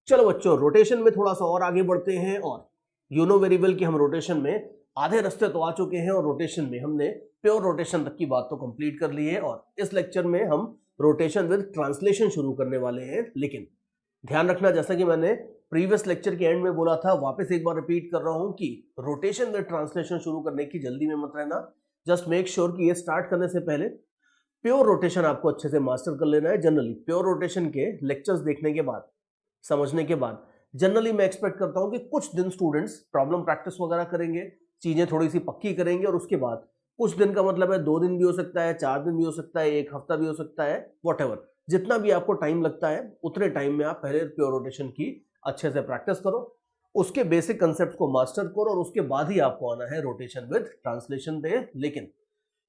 चलो बच्चों, रोटेशन में थोड़ा सा और आगे बढ़ते हैं और यूनो वेरिएबल की हम रोटेशन में आधे रास्ते तो आ चुके हैं और रोटेशन में हमने प्योर रोटेशन तक की बात तो कंप्लीट कर ली है और इस लेक्चर में हम रोटेशन विद ट्रांसलेशन शुरू करने वाले हैं। लेकिन ध्यान रखना, जैसा कि मैंने प्रीवियस लेक्चर के एंड में बोला था, वापस एक बार रिपीट कर रहा हूं कि रोटेशन विद ट्रांसलेशन शुरू करने की जल्दी में मत रहना। जस्ट मेक श्योर कि ये स्टार्ट करने से पहले प्योर रोटेशन आपको अच्छे से मास्टर कर लेना है। जनरली प्योर रोटेशन के लेक्चर्स देखने के बाद, समझने के बाद, जनरली मैं एक्सपेक्ट करता हूं कि कुछ दिन स्टूडेंट्स प्रॉब्लम प्रैक्टिस वगैरह करेंगे, चीजें थोड़ी सी पक्की करेंगे और उसके बाद कुछ दिन का मतलब है 2 दिन भी हो सकता है, 4 दिन भी हो सकता है, 1 हफ्ता भी हो सकता है, व्हाटएवर, जितना भी आपको टाइम लगता है उतने टाइम में आप पहले प्योर रोटेशन की अच्छे से प्रैक्टिस करो, उसके बेसिक कंसेप्ट को मास्टर करो और उसके बाद ही आपको आना है रोटेशन विद ट्रांसलेशन पे। लेकिन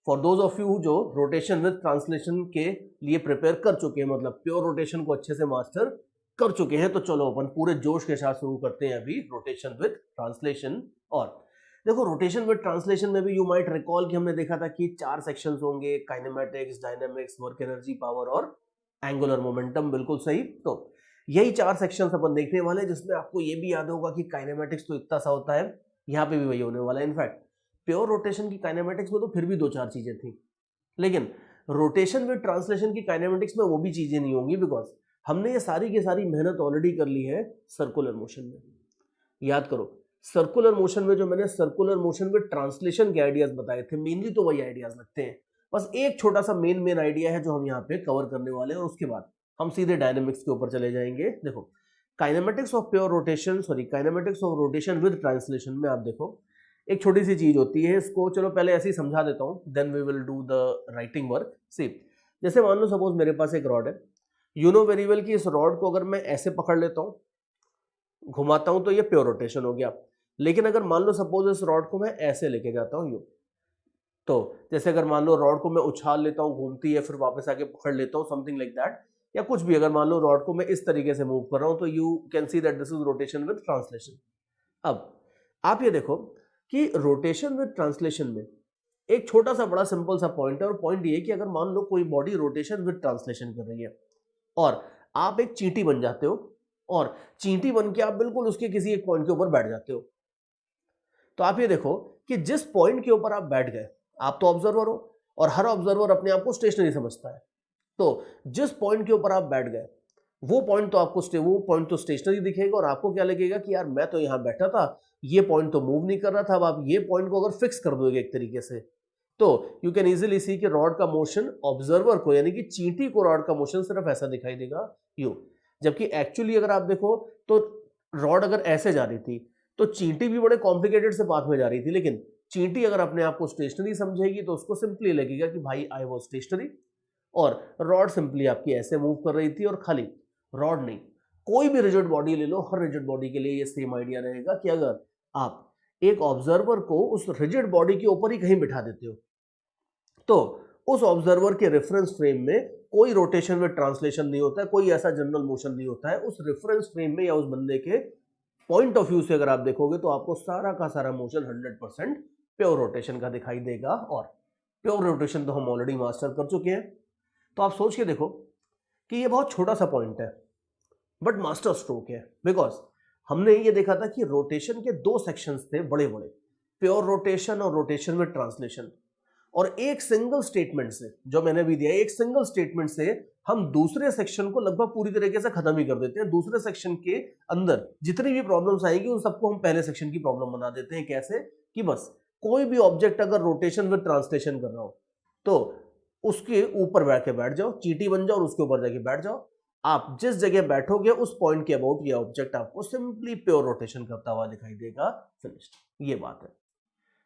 फॉर दोज ऑफ यू जो रोटेशन विद ट्रांसलेशन के लिए प्रिपेयर कर चुके हैं, मतलब प्योर रोटेशन को अच्छे से मास्टर कर चुके हैं, तो चलो अपन पूरे जोश के साथ शुरू करते हैं अभी रोटेशन विद ट्रांसलेशन। और देखो, रोटेशन विद ट्रांसलेशन में भी यू माइट रिकॉल कि हमने देखा था कि 4 सेक्शंस होंगे, kinematics, dynamics, work energy, power और एंगुलर मोमेंटम। बिल्कुल सही। तो यही 4 सेक्शंस अपन देखने वाले हैं, जिसमें आपको ये भी याद होगा कि काइनेमेटिक्स तो इतना सा होता है, यहाँ पे भी वही होने वाला है। इनफैक्ट प्योर रोटेशन की काइनेमेटिक्स में तो फिर भी 2-4 चीजें थी, लेकिन रोटेशन विद ट्रांसलेशन की काइनेमेटिक्स में वो भी चीजें नहीं होंगी, बिकॉज हमने ये सारी की सारी मेहनत ऑलरेडी कर ली है सर्कुलर मोशन में। याद करो, सर्कुलर मोशन में जो मैंने सर्कुलर मोशन विद ट्रांसलेशन के आइडियाज बताए थे, मेनली तो वही आइडियाज लगते हैं। बस एक छोटा सा मेन आइडिया है जो हम यहाँ पे कवर करने वाले हैं और उसके बाद हम सीधे डायनेमिक्स के ऊपर चले जाएंगे। देखो, kinematics of pure rotation, sorry kinematics of rotation with translation में आप देखो एक छोटी सी चीज होती है, इसको चलो पहले ऐसे ही समझा देता हूँ, then we will do the writing work. See, जैसे मान लो सपोज मेरे पास एक रॉड है, यूनो वेरिएबल की इस रॉड को अगर मैं ऐसे पकड़ लेता हूँ, घुमाता हूं, तो ये प्योर रोटेशन हो गया। लेकिन अगर मान लो सपोज इस रॉड को मैं ऐसे लेके जाता हूं, तो जैसे अगर मान लो रॉड को मैं उछाल लेता हूं, घूमती है, फिर वापस आके पकड़ लेता हूं, समथिंग लाइक दैट, या कुछ भी, अगर मान लो रॉड को मैं इस तरीके से मूव कर रहा हूं, तो you can see that this is rotation with translation. अब आप ये देखो कि रोटेशन विद ट्रांसलेशन में एक छोटा सा बड़ा सिंपल सा पॉइंट है, और पॉइंट ये कि अगर मान लो कोई बॉडी रोटेशन विद ट्रांसलेशन कर रही है और आप एक चींटी बन जाते हो और चींटी बन के आप बिल्कुल उसके किसी एक पॉइंट के ऊपर बैठ जाते हो, तो आप ये देखो कि जिस पॉइंट के ऊपर आप बैठ गए, आप तो ऑब्जर्वर हो और हर ऑब्जर्वर अपने आप को स्टेशनरी समझता है, तो जिस पॉइंट के ऊपर आप बैठ गए वो पॉइंट तो स्टेशनरी दिखेगा और आपको क्या लगेगा कि यार मैं तो यहां बैठा था, ये पॉइंट तो मूव नहीं कर रहा था। अब आप ये पॉइंट को अगर फिक्स कर दोगे एक तरीके से, तो यू कैन इजीली सी कि रॉड का मोशन ऑब्जर्वर को, यानी कि चींटी को रॉड का मोशन सिर्फ ऐसा दिखाई देगा यू, जबकि एक्चुअली अगर आप देखो तो रॉड अगर ऐसे जा रही थी तो चींटी भी बड़े कॉम्प्लिकेटेड से पाथ में जा रही थी, लेकिन चींटी अगर अपने आप को स्टेशनरी समझेगी तो उसको सिंपली लगेगा कि भाई आई वाज स्टेशनरी, और रॉड सिंपली आपकी ऐसे मूव कर रही थी। और खाली रॉड नहीं, कोई भी रिजिड बॉडी ले लो, हर रिजिड बॉडी के लिए ये सेम आइडिया रहेगा कि अगर आप एक ऑब्जर्वर को उस रिजिड बॉडी के ऊपर ही कहीं बिठा देते हो, तो उस ऑब्जर्वर के रेफरेंस फ्रेम में कोई रोटेशन में ट्रांसलेशन नहीं होता है, कोई ऐसा जनरल मोशन नहीं होता है। उस रेफरेंस फ्रेम में या उस बंदे के पॉइंट ऑफ व्यू से अगर आप देखोगे तो आपको सारा का सारा मोशन 100% प्योर रोटेशन का दिखाई देगा, और प्योर रोटेशन तो हम ऑलरेडी मास्टर कर चुके हैं। तो आप सोच के देखो कि ये बहुत छोटा सा पॉइंट है बट मास्टर स्ट्रोक है, बिकॉज हमने ये देखा था कि रोटेशन के 2 सेक्शंस थे बड़े बड़े, प्योर रोटेशन और रोटेशन विद ट्रांसलेशन, और एक सिंगल स्टेटमेंट से, जो मैंने भी दिया, एक सिंगल स्टेटमेंट से हम दूसरे सेक्शन को लगभग पूरी तरीके से खत्म ही कर देते हैं। दूसरे सेक्शन के अंदर जितनी भी प्रॉब्लम्स आएंगी उन सबको हम पहले सेक्शन की प्रॉब्लम बना देते हैं। कैसे कि बस कोई भी ऑब्जेक्ट अगर रोटेशन विद ट्रांसलेशन कर रहा हो तो उसके ऊपर बैठ जाओ, चींटी बन जाओ और उसके ऊपर जाके बैठ जाओ। आप जिस जगह बैठोगे उस पॉइंट के अबाउट ये ऑब्जेक्ट आपको सिंपली प्योर रोटेशन करता हुआ दिखाई देगा। फिनिश्ड। ये बात है।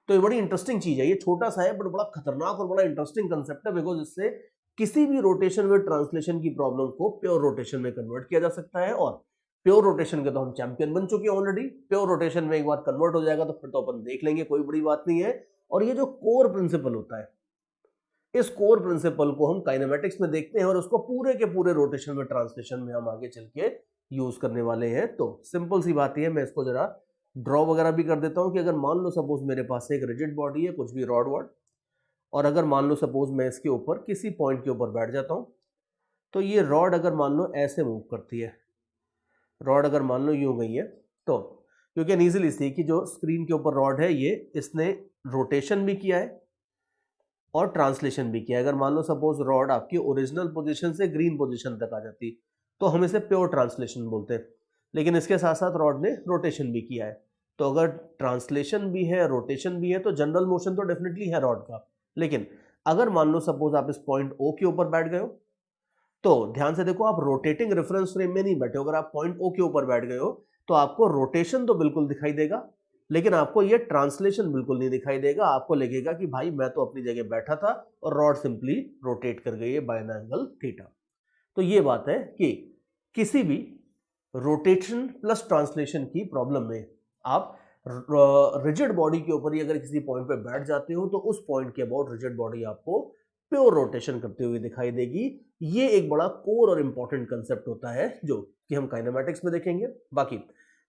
तो ये बड़ी इंटरेस्टिंग चीज है, ये छोटा सा है बट बड़ा खतरनाक और बड़ा इंटरेस्टिंग कंसेप्ट है, बिकॉज इससे किसी भी रोटेशन विद ट्रांसलेशन की प्रॉब्लम को प्योर रोटेशन में कन्वर्ट किया जा सकता है। और प्योर रोटेशन के तो हम चैंपियन बन चुके हैं ऑलरेडी। प्योर रोटेशन में एक बार कन्वर्ट हो जाएगा तो फिर तो अपन देख लेंगे, कोई बड़ी बात नहीं है। और ये जो कोर प्रिंसिपल होता है, इस कोर प्रिंसिपल को हम काइनेमेटिक्स में देखते हैं और उसको पूरे के पूरे रोटेशन में ट्रांसलेशन में हम आगे चल के यूज करने वाले हैं। तो सिंपल सी बात है, मैं इसको जरा ड्रॉ वगैरह भी कर देता हूं कि अगर मान लो सपोज मेरे पास एक रिजिड बॉडी है, कुछ भी रॉड वॉड, और अगर मान लो सपोज मैं इसके ऊपर किसी पॉइंट के ऊपर बैठ जाता हूं, तो ये रॉड अगर मान लो ऐसे मूव करती है, रॉड अगर मान लो यूं गई है तो यू कैन इजीली सी कि जो स्क्रीन के ऊपर रॉड है ये इसने रोटेशन भी किया है और ट्रांसलेशन भी किया है। अगर मान लो सपोज रॉड आपकी ओरिजिनल पोजीशन से ग्रीन पोजीशन तक आ जाती तो हम इसे प्योर ट्रांसलेशन बोलते हैं, लेकिन इसके साथ साथ रॉड ने रोटेशन भी किया है। तो अगर ट्रांसलेशन भी है रोटेशन भी है तो जनरल मोशन तो डेफिनेटली है रॉड का। लेकिन अगर मान लो सपोज आप इस पॉइंट ओ के ऊपर बैठ गए हो तो ध्यान से देखो, आप रोटेटिंग रेफरेंस फ्रेम में नहीं बैठे हो। अगर आप पॉइंट ओ के ऊपर बैठ गए हो तो आपको रोटेशन तो बिल्कुल दिखाई देगा, लेकिन आपको ये ट्रांसलेशन बिल्कुल नहीं दिखाई देगा। आपको लगेगा कि भाई मैं तो अपनी जगह बैठा था और रॉड सिंपली रोटेट कर गई है बाय एन एंगल थीटा। तो ये बात है कि किसी भी रोटेशन प्लस ट्रांसलेशन की प्रॉब्लम में आप रिजिड बॉडी के ऊपर ही अगर किसी पॉइंट पे बैठ जाते हो तो उस पॉइंट के अबाउट रिजिड बॉडी आपको प्योर रोटेशन करते हुए दिखाई देगी। ये एक बड़ा कोर और इंपॉर्टेंट कंसेप्ट होता है जो कि हम काइनेमैटिक्स में देखेंगे। बाकी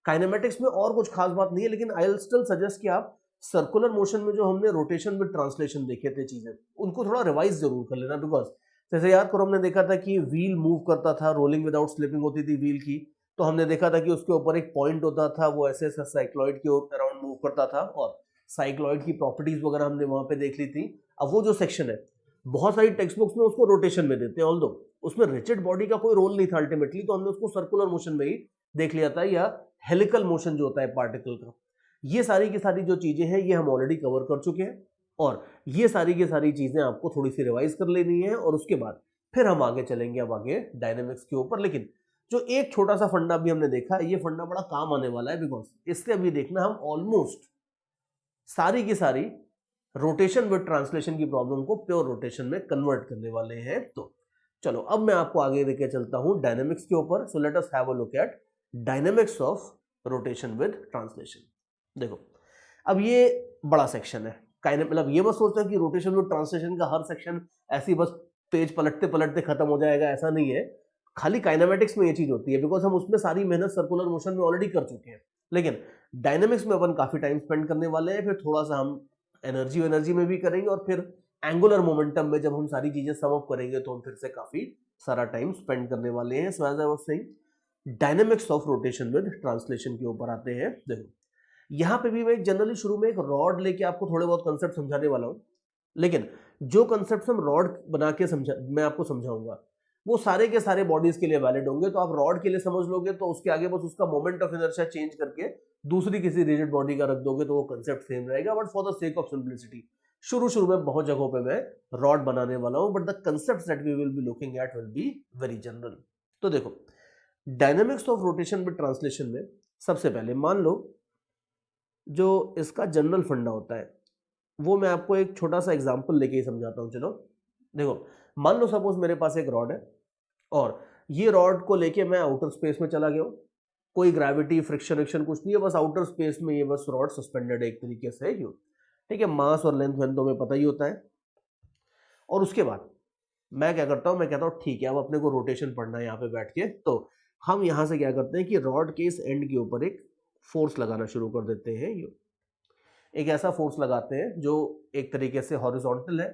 काइनेमैटिक्स में और कुछ खास बात नहीं है, लेकिन आई विल स्टिल सजेस्ट कि आप सर्कुलर मोशन में जो हमने रोटेशन विद ट्रांसलेशन देखे थे चीजें, उनको थोड़ा रिवाइज जरूर कर लेना। बिकॉज जैसे याद करो, हमने देखा था कि व्हील मूव करता था, रोलिंग विदाउट स्लिपिंग होती थी व्हील की, तो हमने देखा था कि उसके ऊपर एक पॉइंट होता था, वो ऐसे ऐसे साइक्लॉइड के अराउंड मूव करता था और साइक्लॉइड की प्रॉपर्टीज वगैरह हमने वहां पे देख ली थी। अब वो जो सेक्शन है बहुत सारी टेक्स्ट बुक्स में उसको रोटेशन में देते हैं, ऑल्दो उसमें रिजिड बॉडी का कोई रोल नहीं था अल्टीमेटली, तो हमने उसको सर्कुलर मोशन में ही देख लिया था, या हेलिकल मोशन जो होता है पार्टिकल का। ये सारी की सारी जो चीजें हैं ये हम ऑलरेडी कवर कर चुके हैं और ये सारी की सारी चीजें आपको थोड़ी सी रिवाइज कर लेनी है और उसके बाद फिर हम आगे चलेंगे अब आगे डायनेमिक्स के ऊपर। लेकिन जो एक छोटा सा फंडा भी हमने देखा, ये फंडा बड़ा काम आने वाला है, बिकॉज इससे अभी देखना हम ऑलमोस्ट सारी की सारी रोटेशन विद ट्रांसलेशन की प्रॉब्लम को प्योर रोटेशन में कन्वर्ट करने वाले हैं। तो चलो अब मैं आपको आगे लेके चलता हूं डायनेमिक्स के ऊपर। So let us have a look at dynamics of rotation with translation. देखो अब ये बड़ा सेक्शन है, मतलब ये बस सोचते हैं कि रोटेशन विद ट्रांसलेशन का हर सेक्शन ऐसी बस पेज पलटते पलटते खत्म हो जाएगा, ऐसा नहीं है। खाली काइनेमेटिक्स में ये चीज होती है बिकॉज हम उसमें सारी मेहनत सर्कुलर मोशन में ऑलरेडी कर चुके हैं, लेकिन डायनेमिक्स में अपन काफी टाइम स्पेंड करने वाले हैं। फिर थोड़ा सा हम एनर्जी में भी करेंगे और फिर एंगुलर मोमेंटम में जब हम सारी चीजें सम अप करेंगे तो हम फिर से काफी सारा टाइम स्पेंड करने वाले हैं। So as I was saying, dynamics of rotation with translation के ऊपर आते हैं। देखो यहां पे भी मैं जनरली शुरू में एक रॉड लेके आपको थोड़े बहुत कंसेप्ट समझाने वाला हूं, लेकिन जो कंसेप्ट हम रॉड बना के मैं आपको समझाऊंगा वो सारे के सारे बॉडीज के लिए वैलिड होंगे। तो आप रॉड के लिए समझ लोगे तो उसके आगे बस उसका मोमेंट ऑफ इनर्शिया चेंज करके दूसरी किसी रिजिड बॉडी का रख दोगे तो वो कंसेप्ट सेम रहेगा। But for the sake of simplicity शुरू में बहुत जगहों पे मैं रॉड बनाने वाला हूं, but the concepts that we will be looking at will be very general. तो देखो dynamics of rotation with translation में सबसे पहले मान लो जो इसका जनरल फंडा होता है वो मैं आपको एक छोटा सा एग्जांपल लेके ही समझाता हूं। चलो देखो, मान लो सपोज मेरे पास एक रॉड है और ये रॉड को लेके मैं आउटर स्पेस में चला गया हूं, कोई ग्रेविटी फ्रिक्शन कुछ नहीं है, बस आउटर स्पेस में ये बस रॉड सस्पेंडेड है एक तरीके से, ठीक है। मास और लेंथ वेंथ तो हमें पता ही होता है। और उसके बाद मैं क्या करता हूं, मैं कहता हूं ठीक है अब अपने को रोटेशन पढ़ना है यहाँ पे बैठ के, तो हम यहां से क्या करते हैं कि रॉड के इस एंड के ऊपर एक फोर्स लगाना शुरू कर देते हैं। एक ऐसा फोर्स लगाते हैं जो एक तरीके से हॉरिजॉन्टल है।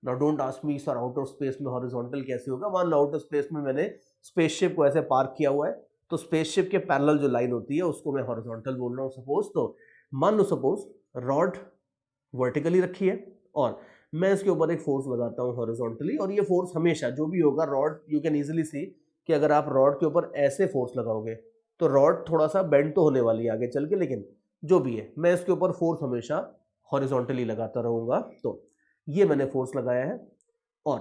Now don't ask me sir outer space में हॉरिजॉन्टल कैसे होगा। मान लो आउटर स्पेस में मैंने स्पेसशिप को ऐसे पार्क किया हुआ है, तो स्पेसशिप के पैरेलल जो लाइन होती है उसको मैं हॉरिजॉन्टल बोल रहा हूँ सपोज। तो मान लो सपोज रॉड वर्टिकली रखी है और मैं इसके ऊपर एक फोर्स लगाता हूँ हॉरिजॉन्टली, और ये फोर्स हमेशा जो भी होगा रॉड, यू कैन इजीली सी कि अगर आप रॉड के ऊपर ऐसे फोर्स लगाओगे तो रॉड थोड़ा सा बेंड तो होने वाली है आगे चल के, लेकिन जो भी है मैं इसके ऊपर फोर्स हमेशा हॉरिजॉन्टली लगाता रहूंगा। तो ये मैंने फोर्स लगाया है और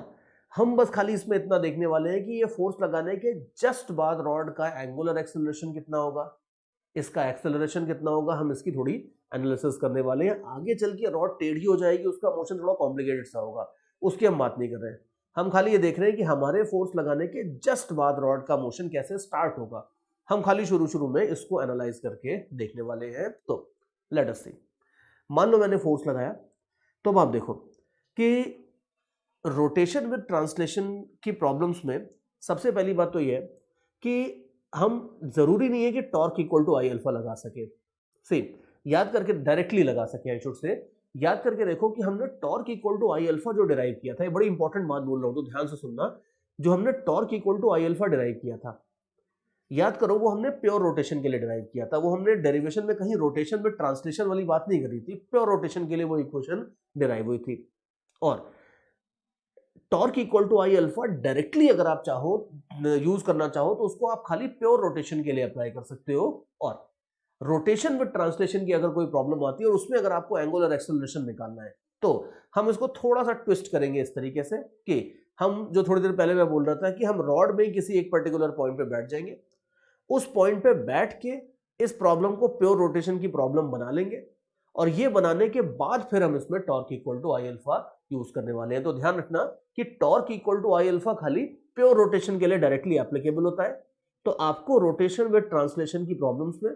हम बस खाली इसमें इतना देखने वाले हैं कि ये फोर्स लगाने के जस्ट बाद रॉड का एंगुलर एक्सेलरेशन कितना होगा, इसका एक्सेलरेशन कितना होगा, हम इसकी थोड़ी एनालिसिस करने वाले हैं। आगे चल के रॉड टेढ़ी हो जाएगी, उसका मोशन थोड़ा कॉम्प्लिकेटेड सा होगा, उसकी हम बात नहीं कर रहे हैं। हम खाली ये देख रहे हैं कि हमारे फोर्स लगाने के जस्ट बाद रॉड का मोशन कैसे स्टार्ट होगा। हम खाली शुरू में इसको एनालाइज करके देखने वाले हैं। तो लेट अस सी, मान लो मैंने फोर्स लगाया, तो अब आप देखो कि रोटेशन विद ट्रांसलेशन की प्रॉब्लम्स में सबसे पहली बात तो ये है कि हम जरूरी नहीं है कि torque equal to I alpha लगा सके, सेम याद करके डायरेक्टली लगा सके, आई शुड से याद करके देखो कि हमने torque equal to I alpha जो डिराइव किया था, ये बड़ी इंपॉर्टेंट बात बोल रहा हूं तो ध्यान से सुनना। जो हमने torque equal to I alpha derive किया था याद करो वो हमने प्योर रोटेशन के लिए डिराइव किया था, वो हमने डेरिवेशन में कहीं रोटेशन में ट्रांसलेशन वाली बात नहीं करी थी, प्योर रोटेशन के लिए वो इक्वेशन डिराइव हुई थी। और torque equal to I alpha directly अगर आप चाहो यूज करना चाहो तो उसको आप खाली प्योर रोटेशन के लिए अप्लाई कर सकते हो। और रोटेशन विद ट्रांसलेशन की अगर कोई प्रॉब्लम आती है और उसमें अगर आपको एंगुलर एक्सेलरेशन निकालना है तो हम इसको थोड़ा सा ट्विस्ट करेंगे इस तरीके से कि हम जो थोड़ी देर पहले मैं बोल रहा था कि हम रॉड में किसी एक पर्टिकुलर पॉइंट पे बैठ जाएंगे, उस पॉइंट पे बैठ के इस प्रॉब्लम को प्योर रोटेशन की प्रॉब्लम बना लेंगे और ये बनाने के बाद फिर हम इसमें torque equal to I alpha use करने वाले हैं। तो ध्यान रखना कि torque equal to I alpha खाली प्योर रोटेशन के लिए डायरेक्टली एप्लीकेबल होता है। तो आपको रोटेशन विद ट्रांसलेशन की प्रॉब्लम्स में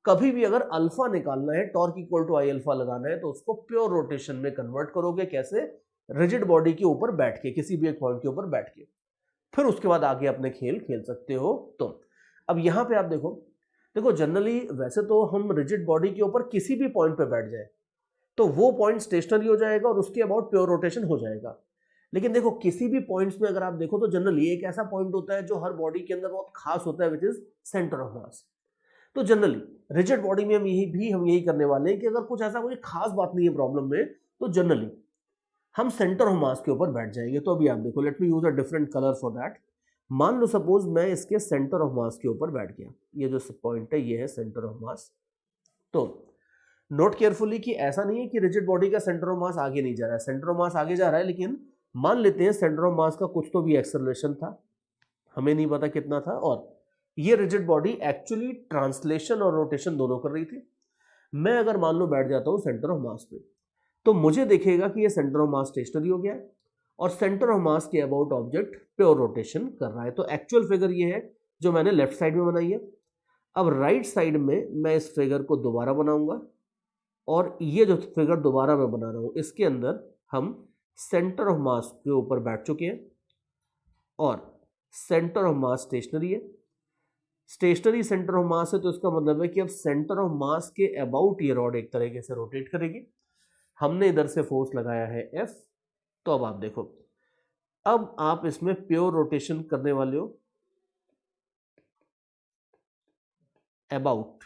कभी भी अगर अल्फा निकालना है, torque equal to I alpha लगाना है, तो उसको प्योर रोटेशन में कन्वर्ट करोगे। कैसे? रिजिड बॉडी के ऊपर बैठ के, किसी भी एक पॉइंट के ऊपर बैठ के, फिर उसके बाद आगे अपने खेल खेल सकते हो। तो अब यहां पे आप देखो जनरली वैसे तो हम रिजिड बॉडी के ऊपर किसी भी पॉइंट पे बैठ जाए तो वो पॉइंट स्टेशनरी हो जाएगा और उसके अबाउट प्योर रोटेशन हो जाएगा। लेकिन देखो किसी भी पॉइंट्स में अगर आप देखो तो जनरली एक ऐसा पॉइंट होता है जो हर बॉडी के अंदर बहुत खास होता है, विच इज सेंटर ऑफ मास। तो जनरली रिजिड बॉडी में हम यही करने वाले हैं कि अगर कुछ ऐसा कोई खास बात नहीं है प्रॉब्लम में तो जनरली हम सेंटर ऑफ मास के ऊपर बैठ जाएंगे। तो अभी आप देखो, let me use a different colour for that. मान लो सपोज मैं इसके सेंटर ऑफ मास के ऊपर बैठ गया, ये जो पॉइंट है ये है सेंटर ऑफ मास। तो नोट केयरफुली कि ऐसा नहीं है कि रिजिड बॉडी का सेंटर ऑफ मास आगे नहीं जा रहा है, सेंटर ऑफ मास आगे जा रहा है, लेकिन मान लेते हैं सेंटर ऑफ मास का कुछ तो भी एक्सेलरेशन था, हमें नहीं पता कितना था, और ये रिजिड बॉडी एक्चुअली ट्रांसलेशन और रोटेशन दोनों कर रही थी। मैं अगर मान लो बैठ जाता हूं सेंटर ऑफ मास पे तो मुझे देखेगा कि ये सेंटर ऑफ मास स्टेशनरी हो गया है और सेंटर ऑफ मास के अबाउट ऑब्जेक्ट प्योर रोटेशन कर रहा है। तो एक्चुअल फिगर ये है जो मैंने लेफ्ट साइड में बनाई है। अब राइट साइड में मैं इस फिगर को दोबारा बनाऊंगा और ये जो फिगर दोबारा मैं बना रहा हूं इसके अंदर हम सेंटर ऑफ मास के ऊपर बैठ चुके हैं और सेंटर ऑफ मास स्टेशनरी है। स्टेशनरी सेंटर ऑफ मास है तो इसका मतलब है कि अब सेंटर ऑफ मास के अबाउट ये रॉड एक तरीके से रोटेट करेगी। हमने इधर से फोर्स लगाया है F। तो अब आप देखो, अब आप इसमें प्योर रोटेशन करने वाले हो अबाउट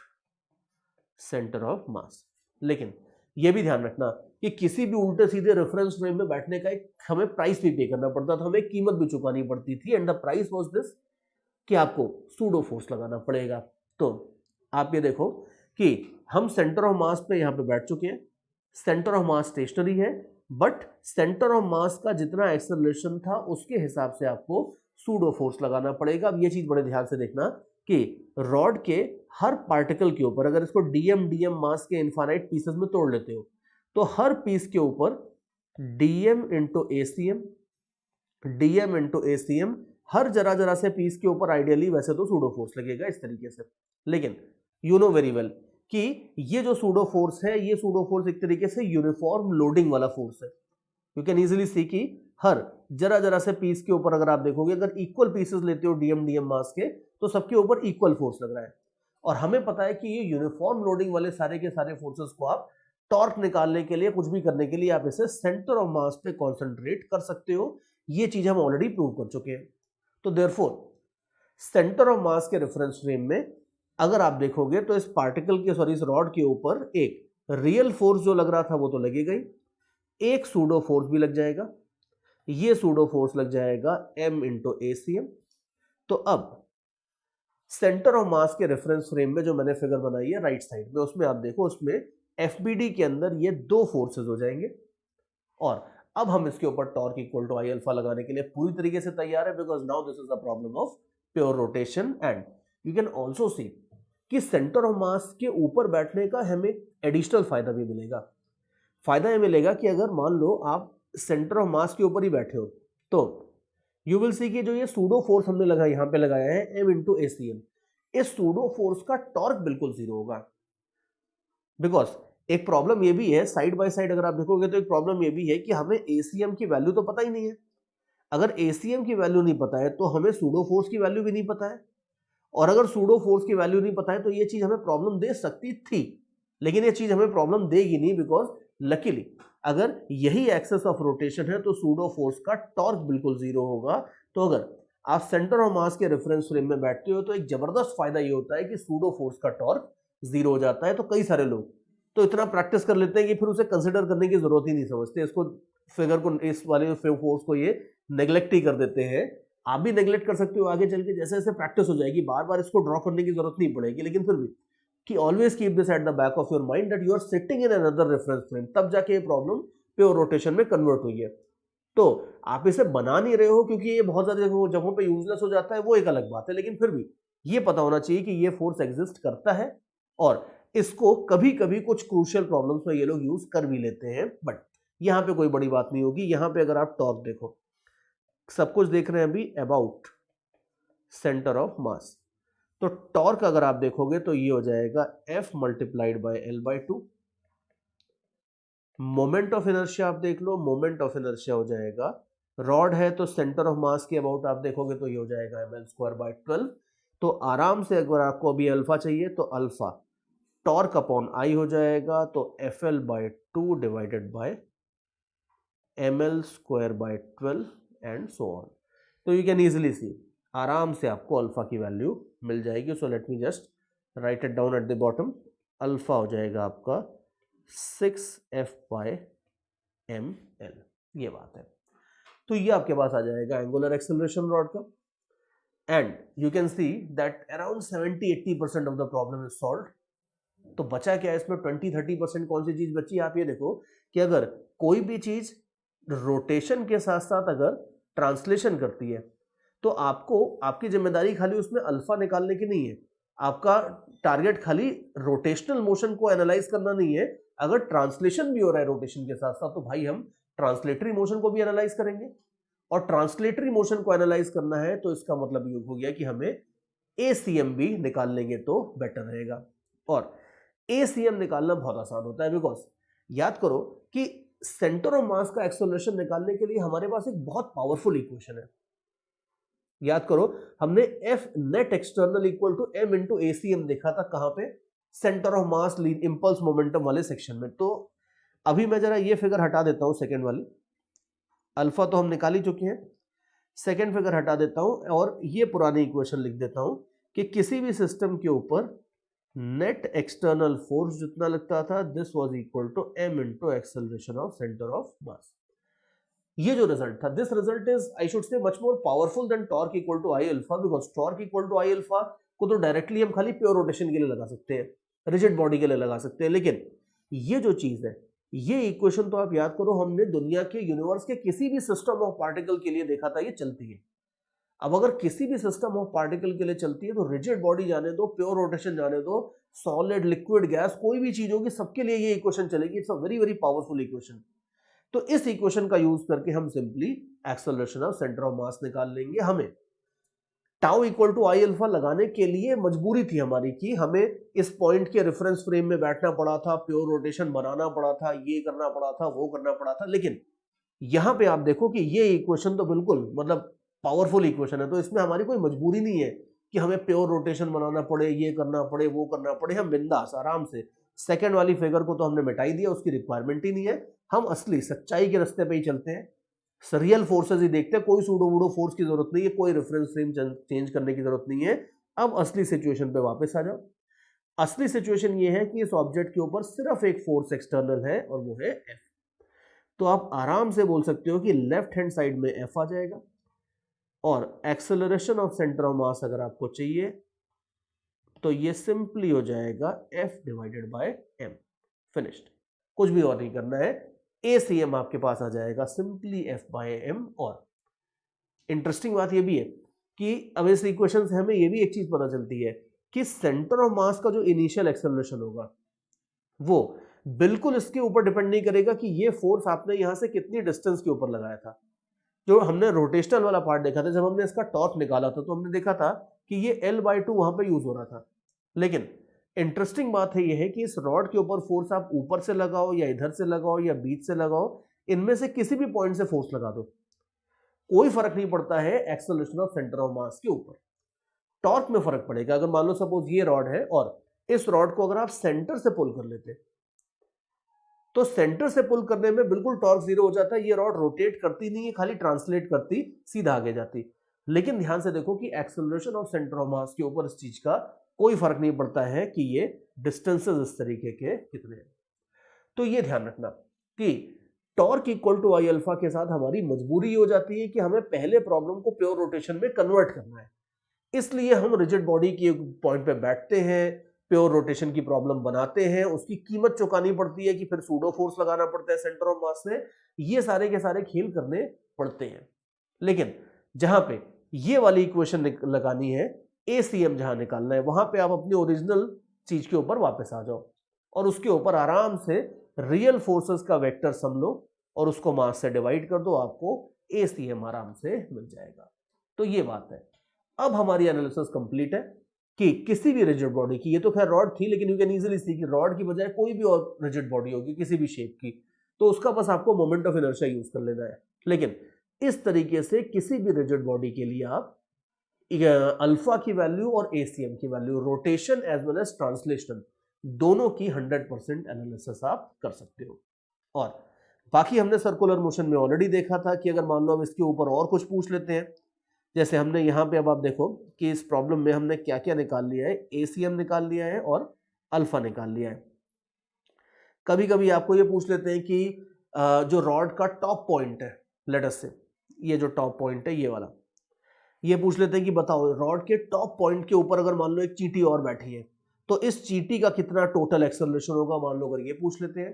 सेंटर ऑफ मास। लेकिन यह भी ध्यान रखना कि किसी भी उल्टे सीधे रेफरेंस फ्रेम में बैठने का एक हमें प्राइस भी पे करना पड़ता था, हमें कीमत भी चुकानी पड़ती थी। And the price was this कि आपको सूडो फोर्स लगाना पड़ेगा। तो आप ये देखो कि हम सेंटर ऑफ मास पे यहां पे बैठ चुके हैं, सेंटर ऑफ मास स्टेशनरी है, बट सेंटर ऑफ मास का जितना एक्सेलरेशन था उसके हिसाब से आपको सूडो फोर्स लगाना पड़ेगा। अब ये चीज बड़े ध्यान से देखना कि रॉड के हर पार्टिकल के ऊपर अगर इसको डीएम मास के इनफाइनाइट पीसेस में तोड़ लेते हो तो हर पीस के ऊपर डीएम इंटू एसीएम हर जरा जरा से पीस के ऊपर आइडियली वैसे तो सूडो फोर्स लगेगा इस तरीके से। लेकिन यू नो वेरी वेल कि ये जो सूडो फोर्स है, ये सूडो फोर्स एक तरीके से यूनिफॉर्म लोडिंग वाला फोर्स है। यू कैन इजीली सी कि हर जरा जरा से पीस के ऊपर अगर आप देखोगे, अगर इक्वल पीसेस लेते हो डीएम मास के तो सबके ऊपर इक्वल फोर्स लग रहा है। और हमें पता है कि ये यूनिफॉर्म लोडिंग वाले सारे के सारे फोर्सेस को आप टॉर्क निकालने के लिए, कुछ भी करने के लिए आप इसे सेंटर ऑफ मास पे कॉन्सेंट्रेट कर सकते हो। ये चीज हम ऑलरेडी प्रूव कर चुके हैं। तो देयरफॉर सेंटर ऑफ मास के रेफरेंस फ्रेम में अगर आप देखोगे तो इस पार्टिकल के इस रॉड के ऊपर एक रियल फोर्स जो लग रहा था वो तो लगेगा ही, एक सूडो फोर्स भी लग जाएगा। ये सूडो फोर्स लग जाएगा M इंटू ACM। तो अब सेंटर ऑफ मास के रेफरेंस फ्रेम में जो मैंने फिगर बनाई है राइट साइड में, उसमें आप देखो, उसमें FBD के अंदर ये दो फोर्सेस हो जाएंगे। और अब हम इसके ऊपर torque equal to I alpha लगाने के लिए पूरी तरीके से तैयार है, because now this is the problem of pure rotation. And you can also see कि सेंटर ऑफ मास के ऊपर बैठने का हमें एडिशनल फायदा भी मिलेगा। फायदा यह मिलेगा कि अगर मान लो आप सेंटर ऑफ मास के ऊपर ही बैठे हो तो यू विल सी कि जो ये सूडो फोर्स हमने यहां पे लगाया है M इंटू ACM, इस सूडो फोर्स का टॉर्क बिल्कुल जीरो होगा। बिकॉज एक प्रॉब्लम ये भी है, साइड बाय साइड अगर आप देखोगे तो एक प्रॉब्लम ये भी है कि हमें ACM की वैल्यू तो पता ही नहीं है। अगर ACM की वैल्यू नहीं पता है तो हमें सूडो फोर्स की वैल्यू भी नहीं पता है, और अगर सूडो फोर्स की वैल्यू नहीं पता है तो ये चीज हमें प्रॉब्लम दे सकती थी, लेकिन ये चीज हमें प्रॉब्लम देगी नहीं, बिकॉज लकीली अगर यही एक्सेस ऑफ रोटेशन है तो सूडो फोर्स का टॉर्क बिल्कुल जीरो होगा। तो अगर आप सेंटर ऑफ मास के रेफरेंस फ्रेम में बैठते हो तो एक जबरदस्त फायदा ये होता है कि सूडो फोर्स का टॉर्क 0 हो जाता है। तो कई सारे लोग तो इतना प्रैक्टिस कर लेते हैं कि फिर उसे कंसिडर करने की जरूरत ही नहीं समझते, इसको फिगर को, इस वाले फोर्स को ये नेग्लेक्ट ही कर देते हैं। आप भी नेग्लेक्ट कर सकते हो आगे चल के, जैसे जैसे प्रैक्टिस हो जाएगी बार बार इसको ड्रॉ करने की जरूरत नहीं पड़ेगी। लेकिन फिर भी कि always keep this at the back of your mind that you are sitting in another reference frame, तब जाके ये प्रॉब्लम प्योर रोटेशन में कन्वर्ट हुई है। तो आप इसे बना नहीं रहे हो क्योंकि ये बहुत ज्यादा जगहों पे यूजलेस हो जाता है, वो एक अलग बात है। लेकिन फिर भी ये पता होना चाहिए कि ये फोर्स एग्जिस्ट करता है और इसको कभी कभी कुछ क्रूशियल प्रॉब्लम्स में ये लोग यूज कर भी लेते हैं, बट यहां पे कोई बड़ी बात नहीं होगी। यहां पे अगर आप टॉर्क देखो, सब कुछ देख रहे हैं अभी अबाउट सेंटर ऑफ मास, तो टॉर्क अगर आप देखोगे तो ये हो जाएगा F multiplied by L/2। Moment of inertia आप देख लो, मोमेंट ऑफ इनर्शिया हो जाएगा, रॉड है तो सेंटर ऑफ मास के अबाउट आप देखोगे तो ये हो जाएगा mL²/12। तो आराम से अगर आपको अभी अल्फा चाहिए तो अल्फा टॉर्क अपॉन आई हो जाएगा, तो FL/2 divided by mL²/12 and so on. तो यू कैन इजिली सी, आराम से आपको अल्फा की वैल्यू मिल जाएगी। So let me just right it down eight the bottom. Alpha हो जाएगा आपका 6F/mL, ये बात है। तो ये आपके पास आ जाएगा एंगुलर एक्सेलरेशन रॉड का, and you can see that around 70-80% of the problem is solved. तो बचा क्या है इसमें, 20-30% कौन सी चीज बची? आप ये देखो कि अगर कोई भी चीज रोटेशन के साथ साथ अगर ट्रांसलेशन करती है तो आपको, आपकी जिम्मेदारी खाली उसमें अल्फा निकालने की नहीं है, आपका टारगेट खाली रोटेशनल मोशन को एनालाइज करना नहीं है। अगर ट्रांसलेशन भी हो रहा है रोटेशन के साथ साथ तो भाई हम ट्रांसलेटरी मोशन को भी एनालाइज करेंगे, और ट्रांसलेटरी मोशन को एनालाइज करना है तो इसका मतलब ये हो गया कि हमें ACM भी निकाल लेंगे तो बेटर रहेगा। और ACM निकालना बहुत आसान होता है, बिकॉज याद करो कि सेंटर ऑफ मास का एक्सेलरेशन निकालने के लिए हमारे पास एक बहुत पावरफुल इक्वेशन है। याद करो हमने F net external equal to M into ACM देखा था, कहां पे? Centre of mass impulse momentum वाले सेक्शन में। तो अभी मैं जरा ये फिगर हटा देता हूं, सेकेंड वाली, अल्फा तो हम निकाल ही चुके हैं, सेकेंड फिगर हटा देता हूं और ये पुरानी इक्वेशन लिख देता हूं कि किसी भी सिस्टम के ऊपर नेट एक्सटर्नल फोर्स जितना लगता था this was equal to M into acceleration of centre of mass. ये जो रिजल्ट था, this result is I should say much more powerful than torque equal to I alpha, because torque equal to I alpha को तो directly हम खाली pure rotation के लिए लगा सकते हैं, रिजिड बॉडी के लिए लगा सकते हैं। लेकिन ये जो चीज है, ये इक्वेशन तो आप याद करो हमने दुनिया के, यूनिवर्स के किसी भी सिस्टम ऑफ पार्टिकल के लिए देखा था, ये चलती है। अब अगर किसी भी सिस्टम ऑफ पार्टिकल के लिए चलती है तो रिजिड बॉडी जाने दो, प्योर रोटेशन जाने दो, सॉलिड, लिक्विड, गैस, कोई भी चीज होगी, सबके लिए ये इक्वेशन चलेगी। It's a very very powerful equation. तो इस इक्वेशन का यूज करके हम simply acceleration of centre of mass निकाल लेंगे। हमें tau equal to I alpha लगाने के लिए मजबूरी थी हमारी कि हमें इस पॉइंट के रेफरेंस फ्रेम में बैठना पड़ा था, प्योर रोटेशन बनाना पड़ा था, ये करना पड़ा था, वो करना पड़ा था। लेकिन यहां पे आप देखो कि ये इक्वेशन तो बिल्कुल मतलब पावरफुल इक्वेशन है, तो इसमें हमारी कोई मजबूरी नहीं है कि हमें प्योर रोटेशन बनाना पड़े, ये करना पड़े, वो करना पड़े। हम बिंदास आराम से सेकंड वाली फिगर को तो हमने मिटाई दिया, उसकी रिक्वायरमेंट ही नहीं है। हम असली सच्चाई के रास्ते पे ही चलते हैं, रियल फोर्सेस ही देखते हैं, कोई सूडो वूडो फोर्स की जरूरत नहीं है, कोई रेफरेंस फ्रेम चेंज करने की जरूरत नहीं है। अब असली सिचुएशन पे वापस आ जाओ। असली सिचुएशन ये है कि इस ऑब्जेक्ट के ऊपर सिर्फ एक फोर्स एक्सटर्नल है और वो है F। तो आप आराम से बोल सकते हो कि लेफ्ट हैंड साइड में F आ जाएगा, और एक्सेलरेशन ऑफ सेंटर ऑफ मास अगर आपको चाहिए तो ये सिंपली हो जाएगा F divided by M, finished. कुछ भी और नहीं करना है, ACM आपके पास आ जाएगा सिंपली F/m। और इंटरेस्टिंग बात ये भी है कि अब इस इक्वेशन से हमें ये भी एक चीज पता चलती है कि सेंटर ऑफ मास का जो इनिशियल एक्सेलरेशन होगा वो बिल्कुल इसके ऊपर डिपेंड नहीं करेगा कि ये फोर्स आपने यहां से कितनी डिस्टेंस के ऊपर लगाया था। जो हमने रोटेशनल वाला पार्ट देखा था, जब हमने इसका टॉर्क निकाला था तो हमने देखा था कि ये L/2 वहां पे यूज हो रहा था। लेकिन इंटरेस्टिंग बात है ये है कि इस रॉड के ऊपर फोर्स आप ऊपर से लगाओ या इधर से लगाओ या बीच से लगाओ, इनमें से किसी भी पॉइंट से फोर्स लगा दो, कोई फर्क नहीं पड़ता है acceleration of centre of mass के ऊपर। टॉर्क में फर्क पड़ेगा। अगर मान लो सपोज ये रॉड है और इस रॉड को अगर आप सेंटर से पुल कर लेते तो सेंटर से पुल करने में बिल्कुल टॉर्क 0 हो जाता है, ये रॉड रोटेट करती नहीं है, खाली ट्रांसलेट करती, सीधा आगे जाती। लेकिन ध्यान से देखो कि acceleration of centre of mass के ऊपर इस चीज का कोई फर्क नहीं पड़ता है कि ये डिस्टेंसेस इस तरीके के कितने हैं। तो ये ध्यान रखना कि torque equal to I alpha के साथ हमारी मजबूरी हो जाती है कि हमें पहले प्रॉब्लम को प्योर रोटेशन में कन्वर्ट करना है, इसलिए हम रिजिड बॉडी की एक पॉइंट पे बैठते हैं, प्योर रोटेशन की प्रॉब्लम बनाते हैं, उसकी कीमत चुकानी पड़ती है कि फिर सूडो फोर्स लगाना पड़ता है सेंटर ऑफ मास से, ये सारे के सारे खेल करने पड़ते हैं। लेकिन जहां पे ये वाली इक्वेशन लगानी है, ACM जहां निकालना है, वहां पे आप अपनी ओरिजिनल चीज के ऊपर वापस आ जाओ और उसके ऊपर आराम से रियल फोर्सेस का वेक्टर सम लो और उसको मास से डिवाइड कर दो, आपको ACM आराम से मिल जाएगा। तो ये बात है। अब हमारी एनालिसिस कंप्लीट है कि किसी भी रिजिड बॉडी की, ये तो खैर रॉड थी, लेकिन यू कैन इजीली सी कि रॉड की बजाय कोई भी और रिजिड बॉडी होगी किसी भी शेप की, तो उसका बस आपको मोमेंट ऑफ इनर्शिया यूज कर लेना है। लेकिन इस तरीके से किसी भी रिजिड बॉडी के लिए आप अल्फा की वैल्यू और ACM की value, rotation as well as translation, दोनों की 100% एनालिसिस आप कर सकते हो। और बाकी हमने सर्कुलर मोशन में ऑलरेडी देखा था कि अगर मान लो हम इसके ऊपर और कुछ पूछ लेते हैं, जैसे हमने यहाँ पे, अब आप देखो कि इस प्रॉब्लम में हमने क्या क्या निकाल लिया है, ACM निकाल लिया है और अल्फा निकाल लिया है। कभी कभी आपको ये पूछ लेते हैं कि जो रॉड का टॉप पॉइंट है, लेट अस से ये जो टॉप पॉइंट है ये वाला, ये पूछ लेते हैं कि बताओ रॉड के टॉप पॉइंट के ऊपर अगर मान लो एक चींटी और बैठी है तो इस चींटी का कितना टोटल एक्सेलरेशन होगा, मान लो अगर ये पूछ लेते हैं।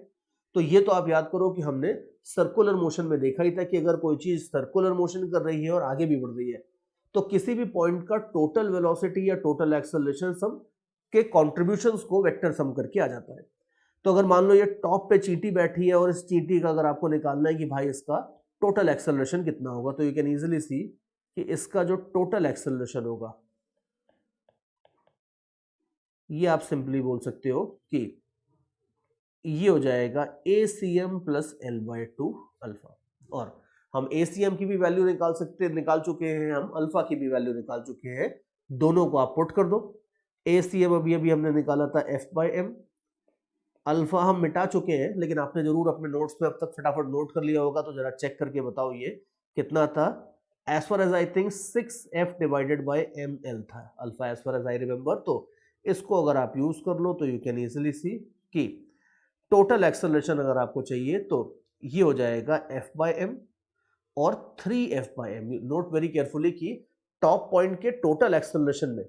तो ये तो आप याद करो कि हमने सर्कुलर मोशन में देखा ही था कि अगर कोई चीज सर्कुलर मोशन कर रही है और आगे भी बढ़ रही है तो किसी भी पॉइंट का टोटल वेलोसिटी या टोटल एक्सेलरेशन सम के कॉन्ट्रीब्यूशंस को वेक्टर सम करके आ जाता है। तो अगर मान लो ये टॉप पे चींटी बैठी है और इस चींटी का अगर आपको निकालना है कि भाई इसका टोटल एक्सेलरेशन कितना होगा, तो यू कैन इजीली सी कि इसका जो टोटल एक्सेलरेशन होगा, ये आप सिंपली बोल सकते हो कि ये हो जाएगा ACM प्लस L/2 अल्फा। और हम ACM की भी वैल्यू निकाल चुके हैं, हम अल्फा की भी वैल्यू निकाल चुके हैं, दोनों को आप पुट कर दो। ACM अभी हमने निकाला था F/m, अल्फा हम मिटा चुके हैं, लेकिन आपने जरूर अपने नोट्स में अब तक फटाफट नोट कर लिया होगा, तो जरा चेक करके बताओ ये कितना था। As far as I think 6F divided by ml था alpha, as far as I remember. तो इसको अगर आप यूज कर लो तो यू कैन इजीली सी कि टोटल एक्सेलरेशन अगर आपको चाहिए तो ये हो जाएगा F/m और 3F/m। नोट वेरी केयरफुली कि टॉप पॉइंट के टोटल एक्सेलरेशन में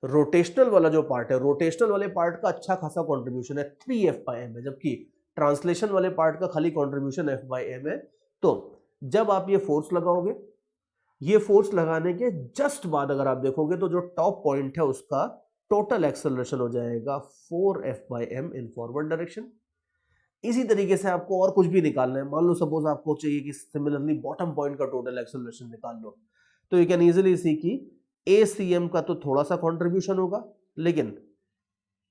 रोटेशनल वाला जो पार्ट है, रोटेशनल वाले पार्ट का अच्छा खासा कंट्रीब्यूशन है, 3F/m है, जबकि ट्रांसलेशन वाले पार्ट का खाली कंट्रीब्यूशन F/m है। तो जब आप ये फोर्स लगाओगे, ये फोर्स लगाने के जस्ट बाद अगर आप देखोगे तो जो टॉप पॉइंट है उसका टोटल एक्सेलरेशन हो जाएगा 4F/m इन फॉरवर्ड डायरेक्शन। इसी तरीके से आपको और कुछ भी निकालना है, मान लो सपोज आपको चाहिए कि सिमिलरली बॉटम पॉइंट का टोटल एक्सेलरेशन निकाल लो, तो यू कैन इजीली सी कि ACM का तो थोड़ा सा कंट्रीब्यूशन होगा, लेकिन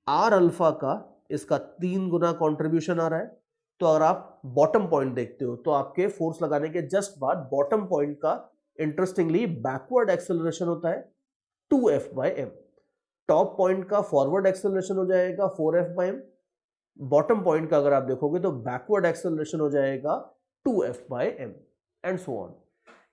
R अल्फा का इसका 3 गुना कंट्रीब्यूशन आ रहा है। तो अगर आप बॉटम पॉइंट देखते हो तो आपके फोर्स लगाने के जस्ट बाद बॉटम पॉइंट का इंटरेस्टिंगली बैकवर्ड एक्सेलरेशन होता है 2F/m, टॉप पॉइंट का फॉरवर्ड एक्सेलरेशन हो जाएगा 4F/m, बॉटम पॉइंट का अगर आप देखोगे तो बैकवर्ड एक्सेलरेशन हो जाएगा 2F/m एंड सो ऑन।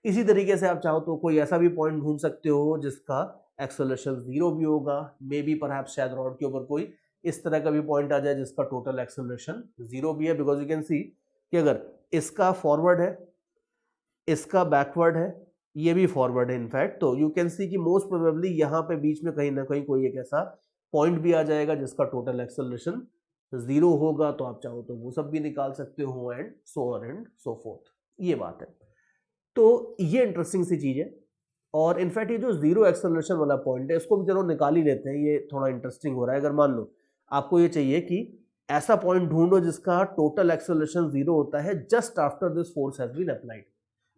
इसी तरीके से आप चाहो तो कोई ऐसा भी पॉइंट ढूंढ सकते हो जिसका एक्सेलरेशन 0 भी होगा, मे बी परहैप्स शायद रॉड के ऊपर कोई इस तरह का भी पॉइंट आ जाए जिसका टोटल एक्सेलरेशन 0 भी है, बिकॉज यू कैन सी कि अगर इसका फॉरवर्ड है, इसका बैकवर्ड है, ये भी फॉरवर्ड है इनफैक्ट, तो यू कैन सी कि मोस्ट प्रोबेबली यहाँ पे बीच में कहीं ना कहीं कोई एक ऐसा पॉइंट भी आ जाएगा जिसका टोटल एक्सेलरेशन 0 होगा। तो आप चाहो तो वो सब भी निकाल सकते हो and so on and so fourth. ये बात है। तो ये इंटरेस्टिंग सी चीज है। और इनफैक्ट ये जो 0 एक्सेलरेशन वाला पॉइंट है इसको भी चलो निकाल ही लेते हैं, ये थोड़ा इंटरेस्टिंग हो रहा है। अगर मान लो आपको ये चाहिए कि ऐसा पॉइंट ढूंढो जिसका टोटल एक्सेलरेशन 0 होता है just after this force has been applied.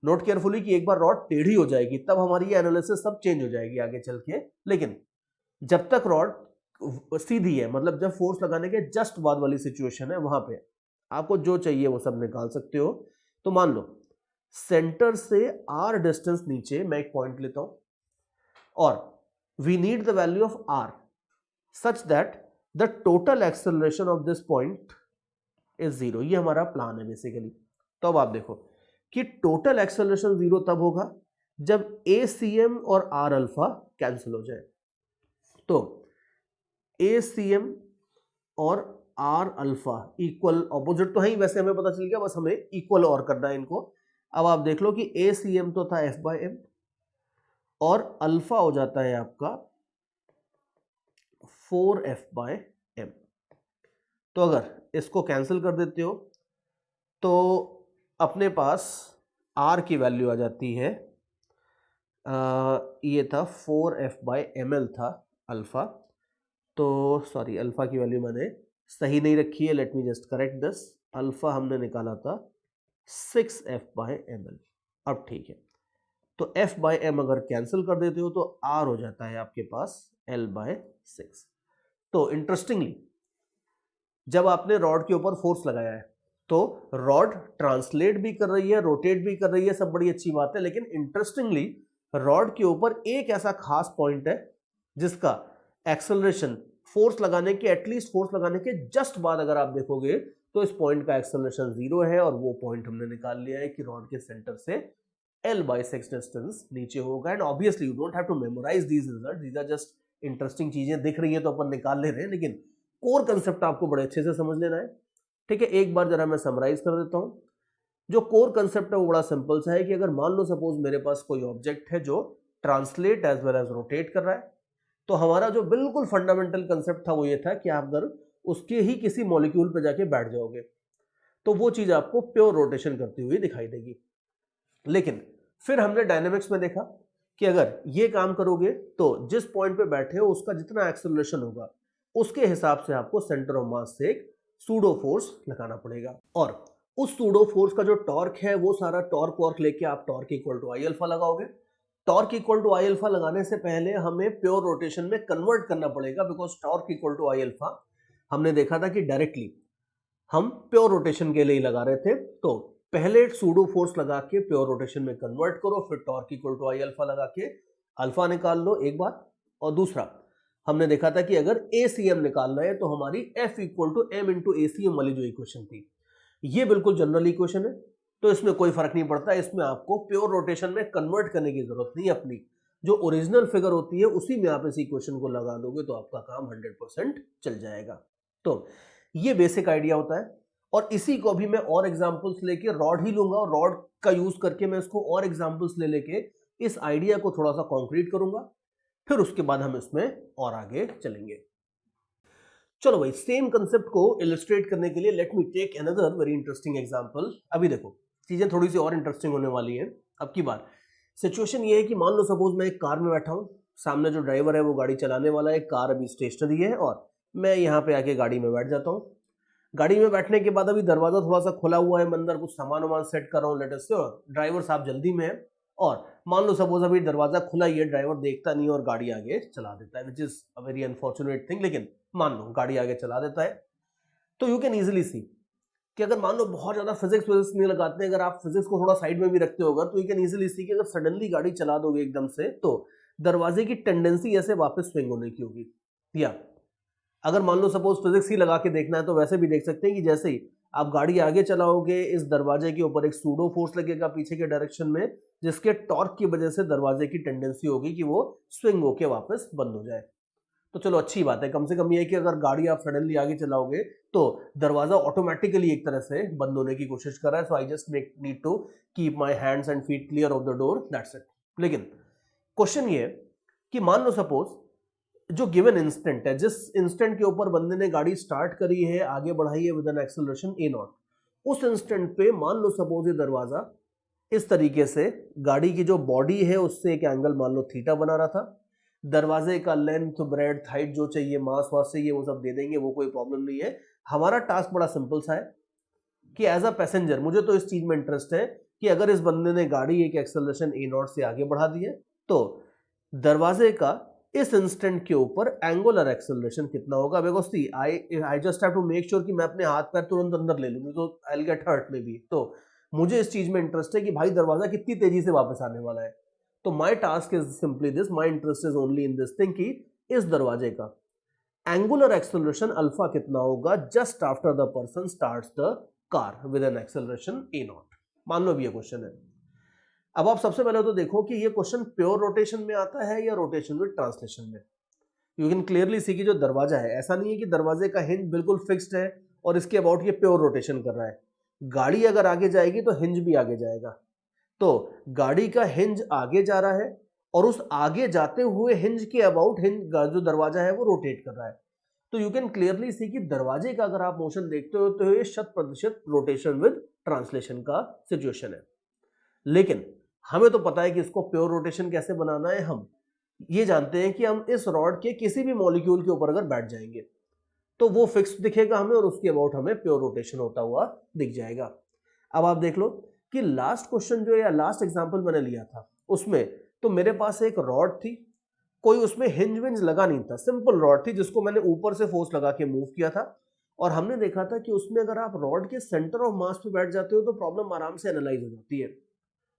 Note carefully कि एक बार रॉड टेढ़ी हो जाएगी तब हमारी ये एनालिसिस सब चेंज हो जाएगी आगे चल के, लेकिन जब तक रॉड सीधी है, मतलब जब फोर्स लगाने के जस्ट बाद वाली सिचुएशन है, वहां पे आपको जो चाहिए वो सब निकाल सकते हो। तो मान लो सेंटर से R डिस्टेंस नीचे मैं एक पॉइंट लेता हूं और we need the value of R such that the total acceleration of this point is 0। ये हमारा प्लान है बेसिकली। तो अब आप देखो कि टोटल एक्सेलरेशन 0 तब होगा जब ACM और R अल्फा कैंसिल हो जाए। तो ACM और R अल्फा इक्वल, ऑपोजिट तो है ही वैसे, हमें पता चल गया, बस हमें इक्वल और करना है इनको। अब आप देख लो कि ACM तो था F/m और अल्फा हो जाता है आपका 4F/m। तो अगर इसको कैंसिल कर देते हो तो अपने पास R की वैल्यू आ जाती है, ये था 4F/ml था अल्फा, तो सॉरी अल्फा की वैल्यू मैंने सही नहीं रखी है, let me just correct this. Alpha हमने निकाला था 6F/ml। अब ठीक है, तो F/m अगर कैंसिल कर देते हो तो R हो जाता है आपके पास L/6। तो इंटरेस्टिंगली जब आपने रॉड के ऊपर फोर्स लगाया है तो रॉड ट्रांसलेट भी कर रही है, रोटेट भी कर रही है, सब बड़ी अच्छी बात है, लेकिन इंटरेस्टिंगली रॉड के ऊपर एक ऐसा खास पॉइंट है जिसका एक्सेलरेशन फोर्स लगाने के, एटलीस्ट फोर्स लगाने के जस्ट बाद अगर आप देखोगे तो इस पॉइंट का एक्सेलरेशन 0 है, और वो पॉइंट हमने निकाल लिया है कि रॉड के सेंटर से L/6 डिस्टेंस नीचे होगा। And obviously you don't have to memorise these result, these are just interesting चीजें दिख रही है तो अपन निकाल ले रहे हैं, लेकिन कोर कंसेप्ट आपको बड़े अच्छे से समझ लेना है। ठीक है, एक बार जरा मैं समराइज कर देता हूं। जो कोर कंसेप्ट है वो बड़ा सिंपल सा है कि अगर मान लो सपोज मेरे पास कोई ऑब्जेक्ट है जो translate as well as rotate कर रहा है, तो हमारा जो बिल्कुल फंडामेंटल कंसेप्ट था वो ये था कि आप अगर उसके ही किसी मॉलिक्यूल पे जाके बैठ जाओगे तो वो चीज आपको प्योर रोटेशन करती हुई दिखाई देगी। लेकिन फिर हमने डायनेमिक्स में देखा कि अगर ये काम करोगे तो जिस पॉइंट पे बैठे हो उसका जितना एक्सेलरेशन होगा उसके हिसाब से आपको सेंटर ऑफ मास से एक सूडो फोर्स लगाना पड़ेगा, और उस सूडो फोर्स का जो टॉर्क है वो सारा टॉर्क वॉर्क लेके आप torque equal to I alpha लगाओगे। Torque equal to I alpha लगाने से पहले हमें प्योर रोटेशन में कन्वर्ट करना पड़ेगा, because torque equal to I alpha हमने देखा था कि डायरेक्टली हम प्योर रोटेशन के लिए लगा रहे थे। तो पहले सूडो फोर्स लगा के प्योर रोटेशन में कन्वर्ट करो, फिर torque equal to I alpha लगा के अल्फा निकाल लो, एक बात। और दूसरा हमने देखा था कि अगर ACM निकालना है तो हमारी F equal to M into ACM वाली जो इक्वेशन थी, ये बिल्कुल जनरल इक्वेशन है, तो इसमें कोई फर्क नहीं पड़ता, इसमें आपको प्योर रोटेशन में कन्वर्ट करने की जरूरत नहीं। अपनी जो ओरिजिनल फिगर होती है उसी में आप इस इक्वेशन को लगा दोगे तो आपका काम 100% चल जाएगा। तो ये बेसिक आइडिया होता है, और इसी को भी मैं और एग्जांपल्स लेके रॉड ही लूंगा और रॉड का यूज करके मैं इसको और एग्जांपल्स ले लेके इस आइडिया को थोड़ा सा कॉन्क्रीट करूंगा, फिर उसके बाद हम इसमें और आगे चलेंगे। चलो भाई, सेम कंसेप्ट को इलस्ट्रेट करने के लिए let me take another very interesting example. अभी देखो चीजें थोड़ी सी और इंटरेस्टिंग होने वाली हैं। अब की बार सिचुएशन ये है कि मान लो सपोज मैं एक कार में बैठा हूं, सामने जो ड्राइवर है वो गाड़ी चलाने वाला है, कार अभी स्टेशनरी है और मैं यहाँ पे आके गाड़ी में बैठ जाता हूँ। गाड़ी में बैठने के बाद अभी दरवाजा थोड़ा सा खुला हुआ है, मैं अंदर कुछ सामान वामान सेट कर रहा हूँ लेटेस्ट से, और ड्राइवर साहब जल्दी में है, और मान लो सपोज अभी दरवाजा खुला ही है, ड्राइवर देखता नहीं और गाड़ी आगे चला देता है, which is a very unfortunate thing, लेकिन मान लो गाड़ी आगे चला देता है। तो यू कैन इजिली सी कि अगर मान लो बहुत ज्यादा फिजिक्स नहीं लगाते हैं, अगर आप फिजिक्स को थोड़ा साइड में भी रखते होगा तो यू कैन इजिली सी कि अगर सडनली गाड़ी चला दोगे एकदम से तो दरवाजे की टेंडेंसी ऐसे वापस स्विंग होने की होगी। या अगर मान लो सपोज फिजिक्स ही लगा के देखना है तो वैसे भी देख सकते हैं कि जैसे ही आप गाड़ी आगे चलाओगे इस दरवाजे के ऊपर एक सूडो फोर्स लगेगा पीछे के डायरेक्शन में, जिसके टॉर्क की वजह से दरवाजे की टेंडेंसी होगी कि वो स्विंग होके वापस बंद हो जाए। तो चलो अच्छी बात है, कम से कम ये है कि अगर गाड़ी आप सडनली आगे चलाओगे तो दरवाजा ऑटोमेटिकली एक तरह से बंद होने की कोशिश कर रहा है। So I just need to keep my hands and feet clear of the door, that's it. लेकिन क्वेश्चन ये कि मान लो सपोज जो गिवन इंस्टेंट है, जिस इंस्टेंट के ऊपर बंदे ने गाड़ी स्टार्ट करी है, आगे बढ़ाई है विद एन एक्सेलरेशन a0, उस इंस्टेंट पे मान लो सपोज ये दरवाजा इस तरीके से गाड़ी की जो बॉडी है उससे एक एंगल मान लो थीटा बना रहा था। दरवाजे का लेंथ, ब्रेड्थ, हाइट जो चाहिए, मास वास चाहिए वो सब दे देंगे, वो कोई प्रॉब्लम नहीं है। हमारा टास्क बड़ा सिंपल सा है कि एज अ पैसेंजर मुझे तो इस चीज में इंटरेस्ट है कि अगर इस बंदे ने गाड़ी एक एक्सेलरेशन a0 से आगे बढ़ा दी है तो दरवाजे का इस इंस्टेंट के ऊपर एंगुलर एक्सेलरेशन कितना होगा। Because see I just have to make sure कि मैं अपने हाथ पैर तुरंत अंदर ले लूंगी तो आई विल गेट हर्ट में भी। तो मुझे इस चीज में इंटरेस्ट है कि भाई दरवाजा कितनी तेजी से वापस आने वाला है। तो my task is simply this, my interest is only in this thing कि इस दरवाजे का एंगुलर एक्सेलरेशन अल्फा कितना होगा just after the person starts the car with an acceleration a0। मान लो भी ये क्वेश्चन है। अब आप सबसे पहले तो देखो कि ये क्वेश्चन प्योर रोटेशन में आता है या रोटेशन विद ट्रांसलेशन में। यू कैन क्लियरली सी कि जो दरवाजा है, ऐसा नहीं है कि दरवाजे का हिंज बिल्कुल फिक्स्ड है और इसके अबाउट ये प्योर रोटेशन कर रहा है। गाड़ी अगर आगे जाएगी तो हिंज भी आगे जाएगा। तो गाड़ी का हिंज आगे जा रहा है और उस आगे जाते हुए हिंज के अबाउट हिंज जो दरवाजा है वो रोटेट कर रहा है। तो यू कैन क्लियरली सी कि दरवाजे का अगर आप मोशन देखते हो तो ये 100% रोटेशन विद ट्रांसलेशन का सिचुएशन है। लेकिन हमें तो पता है कि इसको प्योर रोटेशन कैसे बनाना है। हम ये जानते हैं कि हम इस रॉड के किसी भी मॉलिक्यूल के ऊपर अगर बैठ जाएंगे तो वो फिक्स दिखेगा हमें और उसके अबाउट हमें प्योर रोटेशन होता हुआ दिख जाएगा। अब आप देख लो कि लास्ट क्वेश्चन जो या लास्ट एग्जांपल मैंने लिया था उसमें तो मेरे पास एक रॉड थी, कोई उसमें हिंज विंज लगा नहीं था, सिंपल रॉड थी जिसको मैंने ऊपर से फोर्स लगा के मूव किया था। और हमने देखा था कि उसमें अगर आप रॉड के सेंटर ऑफ मास पे बैठ जाते हो तो प्रॉब्लम आराम से एनालाइज हो जाती है।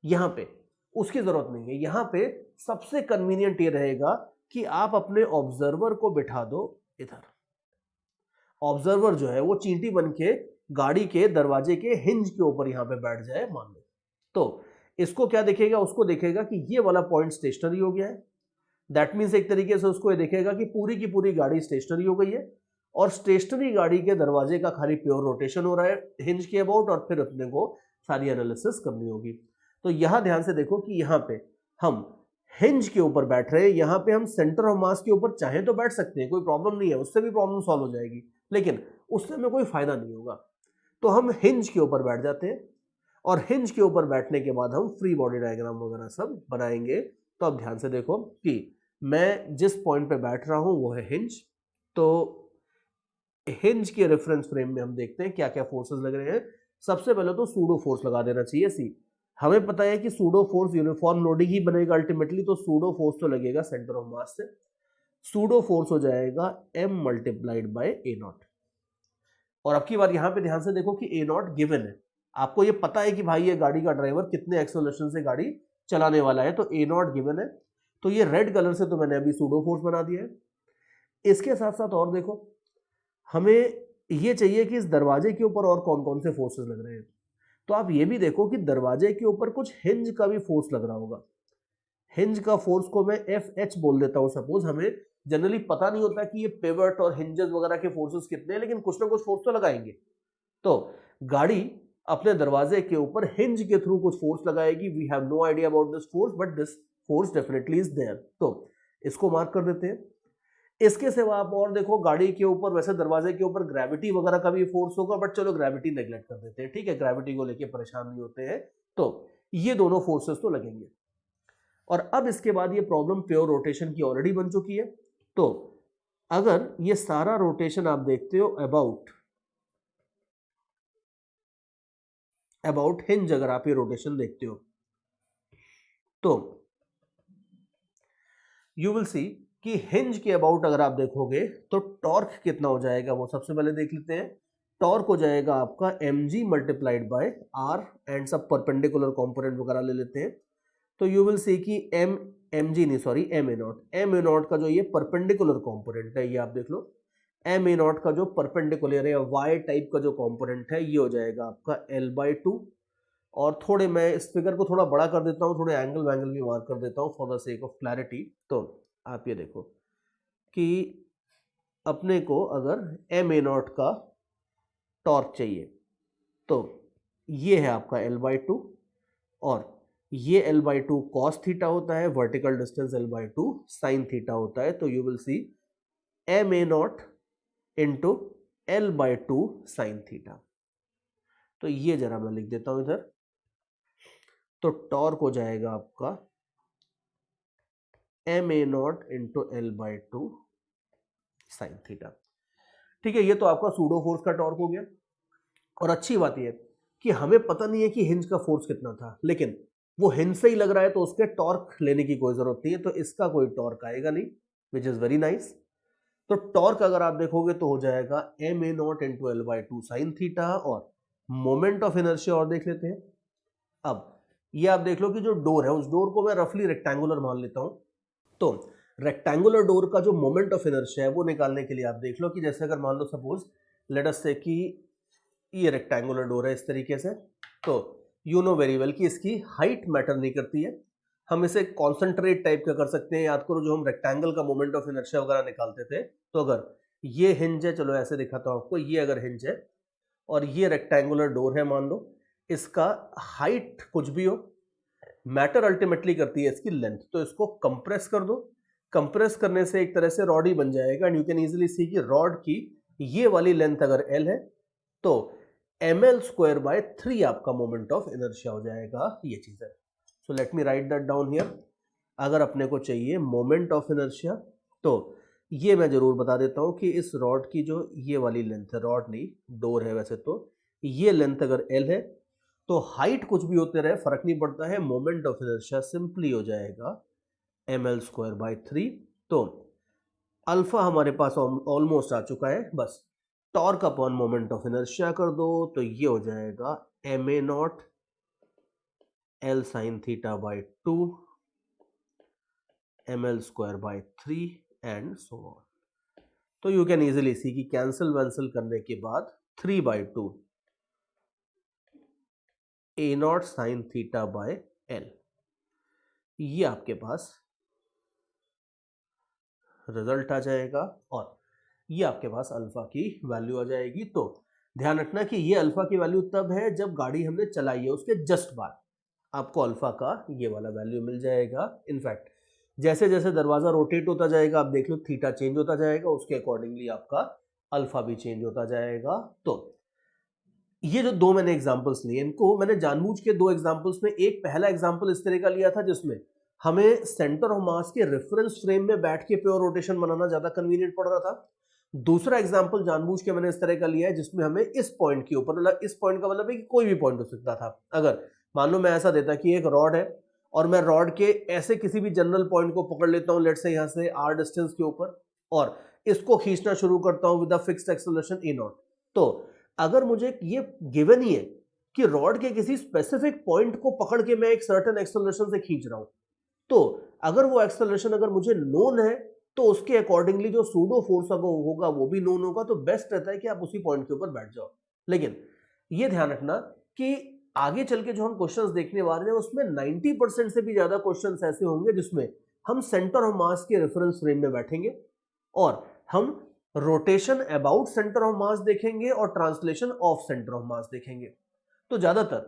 यहाँ पे उसकी जरूरत नहीं है। यहाँ पे सबसे कन्वीनियंट ये रहेगा कि आप अपने ऑब्जर्वर को बिठा दो इधर। ऑब्जर्वर जो है वो चींटी बन के गाड़ी के दरवाजे के हिंज के ऊपर यहाँ पे बैठ जाए मान लो, तो इसको क्या देखेगा, उसको देखेगा कि ये वाला पॉइंट स्टेशनरी हो गया है। दैट मीन्स एक तरीके से उसको ये देखेगा कि पूरी की पूरी गाड़ी स्टेशनरी हो गई है और स्टेशनरी गाड़ी के दरवाजे का खाली प्योर रोटेशन हो रहा है हिंज के अबाउट, और फिर अपने को सारी एनालिसिस करनी होगी। तो यहां ध्यान से देखो कि यहाँ पे हम हिंज के ऊपर बैठ रहे हैं, यहाँ पे हम सेंटर ऑफ मास के ऊपर चाहे तो बैठ सकते हैं, कोई प्रॉब्लम नहीं है, उससे भी प्रॉब्लम सॉल्व हो जाएगी, लेकिन उससे हमें कोई फायदा नहीं होगा। तो हम हिंज के ऊपर बैठ जाते हैं और हिंज के ऊपर बैठने के बाद हम फ्री बॉडी डायग्राम वगैरह सब बनाएंगे। तो अब ध्यान से देखो कि मैं जिस पॉइंट पे बैठ रहा हूं वो है हिंज। तो हिंज के रेफरेंस फ्रेम में हम देखते हैं क्या क्या फोर्सेस लग रहे हैं। सबसे पहले तो सूडो फोर्स लगा देना चाहिए सी। हमें पता है कि सूडो फोर्स यूनिफॉर्म लोडिंग ही बनेगा अल्टीमेटली, तो सूडो फोर्स तो लगेगा सेंटर ऑफ मास से। सूडो फोर्स हो जाएगा m multiplied by A not. और अब की बार यहां पे ध्यान से देखो कि ए नॉट गिवन है, आपको ये पता है कि भाई ये गाड़ी का ड्राइवर कितने एक्सेलरेशन से गाड़ी चलाने वाला है, तो ए नॉट गिवन है। तो ये रेड कलर से तो मैंने अभी सूडो फोर्स बना दिया है। इसके साथ साथ और देखो, हमें ये चाहिए कि इस दरवाजे के ऊपर और कौन कौन से फोर्सेस लग रहे हैं। तो आप ये भी देखो कि दरवाजे के ऊपर कुछ हिंज का भी फोर्स लग रहा होगा। हिंज का फोर्स को मैं FH बोल देता हूं सपोज। हमें जनरली पता नहीं होता कि ये पिवट और हिंजेस वगैरह के फोर्सेस कितने हैं, लेकिन कुछ ना कुछ फोर्स तो लगाएंगे। तो गाड़ी अपने दरवाजे के ऊपर हिंज के थ्रू कुछ फोर्स लगाएगी। We have no idea about this force, but this force definitely is there. तो इसको मार्क कर देते हैं। इसके सिवा आप और देखो, गाड़ी के ऊपर वैसे दरवाजे के ऊपर ग्रेविटी वगैरह का भी फोर्स होगा, बट चलो ग्रेविटी नेग्लेक्ट कर देते हैं, ठीक है, ग्रेविटी को लेके परेशान नहीं होते हैं। तो ये दोनों फोर्सेस तो लगेंगे। और अब इसके बाद ये प्रॉब्लम प्योर रोटेशन की ऑलरेडी बन चुकी है। तो अगर ये सारा रोटेशन आप देखते हो अबाउट हिंज, अगर आप ये रोटेशन देखते हो तो यू विल सी कि हिंज के अबाउट अगर आप देखोगे तो टॉर्क कितना हो जाएगा, वो सबसे पहले देख लेते हैं। टॉर्क हो जाएगा आपका mg multiplied by r and सब परपेंडिकुलर कंपोनेंट वगैरह ले लेते हैं। तो यू विल सी कि एम ए नॉट का जो ये परपेंडिकुलर कंपोनेंट है, ये आप देख लो, एम ए नॉट का जो परपेंडिकुलर या वाई टाइप का जो कंपोनेंट है ये हो जाएगा आपका l/2। और थोड़े मैं इस फिगर को थोड़ा बड़ा कर देता हूँ, थोड़े एंगल वैंगल भी मार्क कर देता हूँ for the sake of clarity. तो आप ये देखो कि अपने को अगर एम ए नॉट का टॉर्क चाहिए तो ये है आपका l/2 और ये l/2 cos थीटा होता है, vertical distance l/2 sin theta होता है। तो you will see M a naught into l/2 sin theta. तो ये जरा मैं लिख देता हूं इधर। तो टॉर्क हो जाएगा आपका M a naught into l/2 sin theta. ठीक है, ये तो आपका सूडो फोर्स का टॉर्क हो गया। और अच्छी बात यह कि हमें पता नहीं है कि हिंज का फोर्स कितना था, लेकिन वो हिंज से ही लग रहा है तो उसके टॉर्क लेने की कोई जरूरत नहीं है, तो इसका कोई टॉर्क आएगा नहीं, विच इज वेरी नाइस। तो टॉर्क अगर आप देखोगे तो हो जाएगा M a naught into l/2 sin theta. और मोमेंट ऑफ इनर्शिया और देख लेते हैं। अब ये आप देख लो कि जो डोर है उस डोर को मैं रफली रेक्टेंगुलर मान लेता हूं। तो रेक्टेंगुलर डोर का जो मोमेंट ऑफ इनर्शिया है वो निकालने के लिए आप देख लो कि जैसे अगर मान लो सपोज लेट अस से कि ये रेक्टेंगुलर डोर है इस तरीके से, तो यू नो वेरी वेल कि इसकी हाइट मैटर नहीं करती है। हम इसे कॉन्सेंट्रेट टाइप का कर सकते हैं। याद करो जो हम रेक्टेंगल का मोमेंट ऑफ इनर्शिया वगैरह निकालते थे, तो अगर ये हिंज है, चलो ऐसे दिखाता हूं आपको, ये अगर हिंज है और ये रेक्टेंगुलर डोर है मान लो, इसका हाइट कुछ भी हो, मैटर अल्टीमेटली करती है इसकी लेंथ। तो इसको कंप्रेस कर दो, कंप्रेस करने से एक तरह से रॉड ही बन जाएगा। एंड यू कैन इजीली सी कि रॉड की ये वाली लेंथ अगर एल है तो ml²/3 आपका मोमेंट ऑफ इनर्शिया हो जाएगा। ये चीज है। So let me right that down here. अगर अपने को चाहिए मोमेंट ऑफ इनर्शिया, तो ये मैं जरूर बता देता हूं कि इस रॉड की जो ये वाली लेंथ है, रॉड नहीं डोर है वैसे तो, ये लेंथ अगर एल है तो हाइट कुछ भी होते रहे फर्क नहीं पड़ता है, मोमेंट ऑफ इनर्शिया सिंपली हो जाएगा ml²/3। तो अल्फा हमारे पास ऑलमोस्ट आ चुका है, बस torque upon moment of inertia कर दो तो ये हो जाएगा ma0 L sin θ/2 ml²/3 and so on. तो यू कैन इजीली सी कि कैंसिल वैंसिल करने के बाद 3/2 a0 sin θ/L, ये आपके पास रिजल्ट आ जाएगा और ये आपके पास अल्फा की वैल्यू आ जाएगी। तो ध्यान रखना कि ये अल्फा की वैल्यू तब है जब गाड़ी हमने चलाई है, उसके जस्ट बाद आपको अल्फा का ये वाला वैल्यू मिल जाएगा। इनफैक्ट जैसे जैसे दरवाजा रोटेट होता जाएगा, आप देख लो थीटा चेंज होता जाएगा, उसके अकॉर्डिंगली आपका अल्फा भी चेंज होता जाएगा। तो ये जो दो मैंने एग्जांपल्स लिए, इनको मैंने जानबूझ के दो एग्जांपल्स में, एक पहला एग्जांपल इस तरह का लिया था जिसमें हमें सेंटर ऑफ मास के रेफरेंस फ्रेम में बैठ के प्योर रोटेशन बनाना ज्यादा कन्वीनियंट पड़ रहा था। दूसरा एग्जांपल जानबूझ के मैंने इस तरह का लिया है जिसमें हमें इस पॉइंट के ऊपर, मतलब इस पॉइंट का मतलब है कि कोई भी पॉइंट हो सकता था। अगर मान लो मैं ऐसा देता कि एक रॉड है और मैं रॉड के ऐसे किसी भी जनरल पॉइंट को पकड़ लेता हूं, लेट्स से यहां से r डिस्टेंस के ऊपर, और इसको खींचना शुरू करता हूं with a fixed acceleration a0। तो अगर मुझे ये गिवन ही है कि रॉड के किसी स्पेसिफिक पॉइंट को पकड़ के मैं एक सर्टेन एक्सेलरेशन से खींच रहा हूं, तो अगर वो एक्सेलरेशन अगर मुझे नोन है तो उसके अकॉर्डिंगली जो सूडो फोर्स होगा वो भी नोन होगा। तो बेस्ट रहता है कि आप उसी पॉइंट के ऊपर बैठ जाओ। लेकिन ये ध्यान रखना कि आगे चल के जो हम क्वेश्चंस देखने वाले हैं उसमें 90% से भी ज्यादा क्वेश्चंस ऐसे होंगे जिसमें हम सेंटर ऑफ मास के रेफरेंस फ्रेम में बैठेंगे और हम रोटेशन अबाउट सेंटर ऑफ मास देखेंगे और ट्रांसलेशन ऑफ सेंटर ऑफ मास देखेंगे। तो ज्यादातर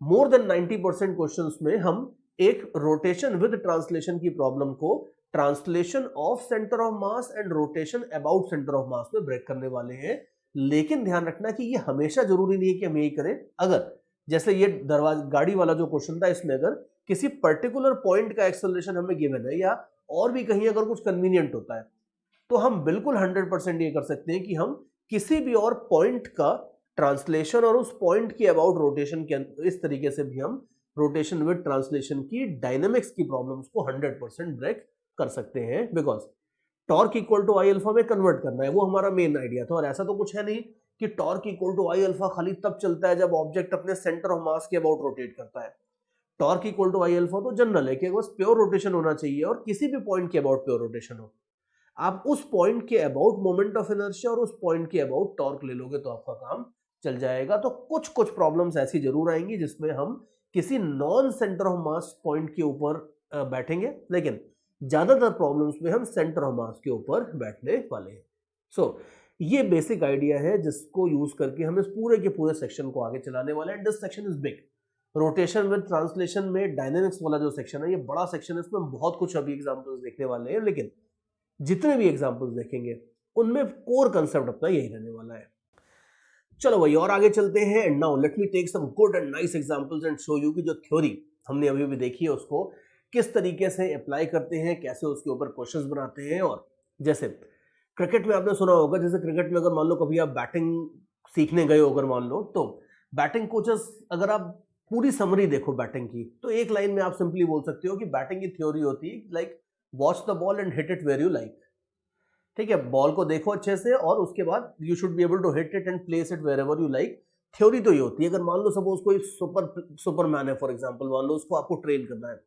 मोर देन 90% क्वेश्चंस में हम एक रोटेशन विद ट्रांसलेशन की प्रॉब्लम को translation of centre of mass and rotation about centre of mass में ब्रेक करने वाले हैं। लेकिन ध्यान रखना कि ये हमेशा जरूरी नहीं है कि हम यही करें। अगर जैसे ये दरवाजा गाड़ी वाला जो क्वेश्चन था, इसमें अगर किसी पर्टिकुलर पॉइंट का एक्सेलरेशन हमें गिवन है या और भी कहीं अगर कुछ कन्वीनियंट होता है, तो हम बिल्कुल 100% ये कर सकते हैं कि हम किसी भी और पॉइंट का ट्रांसलेशन और उस पॉइंट की अबाउट रोटेशन के इस तरीके से भी हम रोटेशन विद ट्रांसलेशन की डायनेमिक्स की प्रॉब्लम्स को 100% ब्रेक कर सकते हैं। Because torque equal to I alpha में कन्वर्ट करना है, वो हमारा मेन आइडिया था। और ऐसा तो कुछ है नहीं कि torque equal to I alpha खाली तब चलता है जब ऑब्जेक्ट अपने सेंटर ऑफ मास के अबाउट रोटेट करता है। Torque equal to I alpha तो जनरल है कि बस प्योर रोटेशन होना चाहिए और किसी भी पॉइंट के अबाउट प्योर रोटेशन हो। आप उस पॉइंट के अबाउट मोमेंट ऑफ इनर्शिया और उस पॉइंट के अबाउट टॉर्क ले लोगे तो आपका काम चल जाएगा। तो कुछ कुछ प्रॉब्लम्स ऐसी जरूर आएंगी जिसमें हम किसी non centre of mass point के ऊपर बैठेंगे, लेकिन ज्यादातर प्रॉब्लम्स में हम सेंटर ऑफ मास के ऊपर बैठने वाले हैं। सो ये बेसिक आइडिया है जिसको यूज करके हम इस पूरे के पूरे सेक्शन को आगे चलाने वाले हैं। This section is big. Rotation with translation में डायनेमिक्स वाला जो सेक्शन है ये बड़ा सेक्शन है, इसमें बहुत कुछ अभी एग्जांपल्स देखने वाले हैं, लेकिन जितने भी एग्जांपल्स देखेंगे उनमें कोर कंसेप्ट अपना यही रहने वाला है। चलो भाई और आगे चलते हैं। And now let me take some good and nice examples and show you कि जो थ्योरी हमने अभी भी देखी है उसको किस तरीके से अप्लाई करते हैं, कैसे उसके ऊपर क्वेश्चंस बनाते हैं। और जैसे क्रिकेट में आपने सुना होगा, जैसे क्रिकेट में अगर मान लो कभी आप बैटिंग सीखने गए हो, अगर मान लो, तो बैटिंग कोचेस अगर आप पूरी समरी देखो बैटिंग की, तो एक लाइन में आप सिंपली बोल सकते हो कि बैटिंग की थ्योरी होती है like watch the ball and hit it where you like. ठीक है, बॉल को देखो अच्छे से और उसके बाद you should be able to hit it and place it wherever you like. Theory तो ये होती है। अगर मान लो सपोज कोई सुपरमैन है फॉर एग्जांपल, मान लो उसको आपको ट्रेन करना है,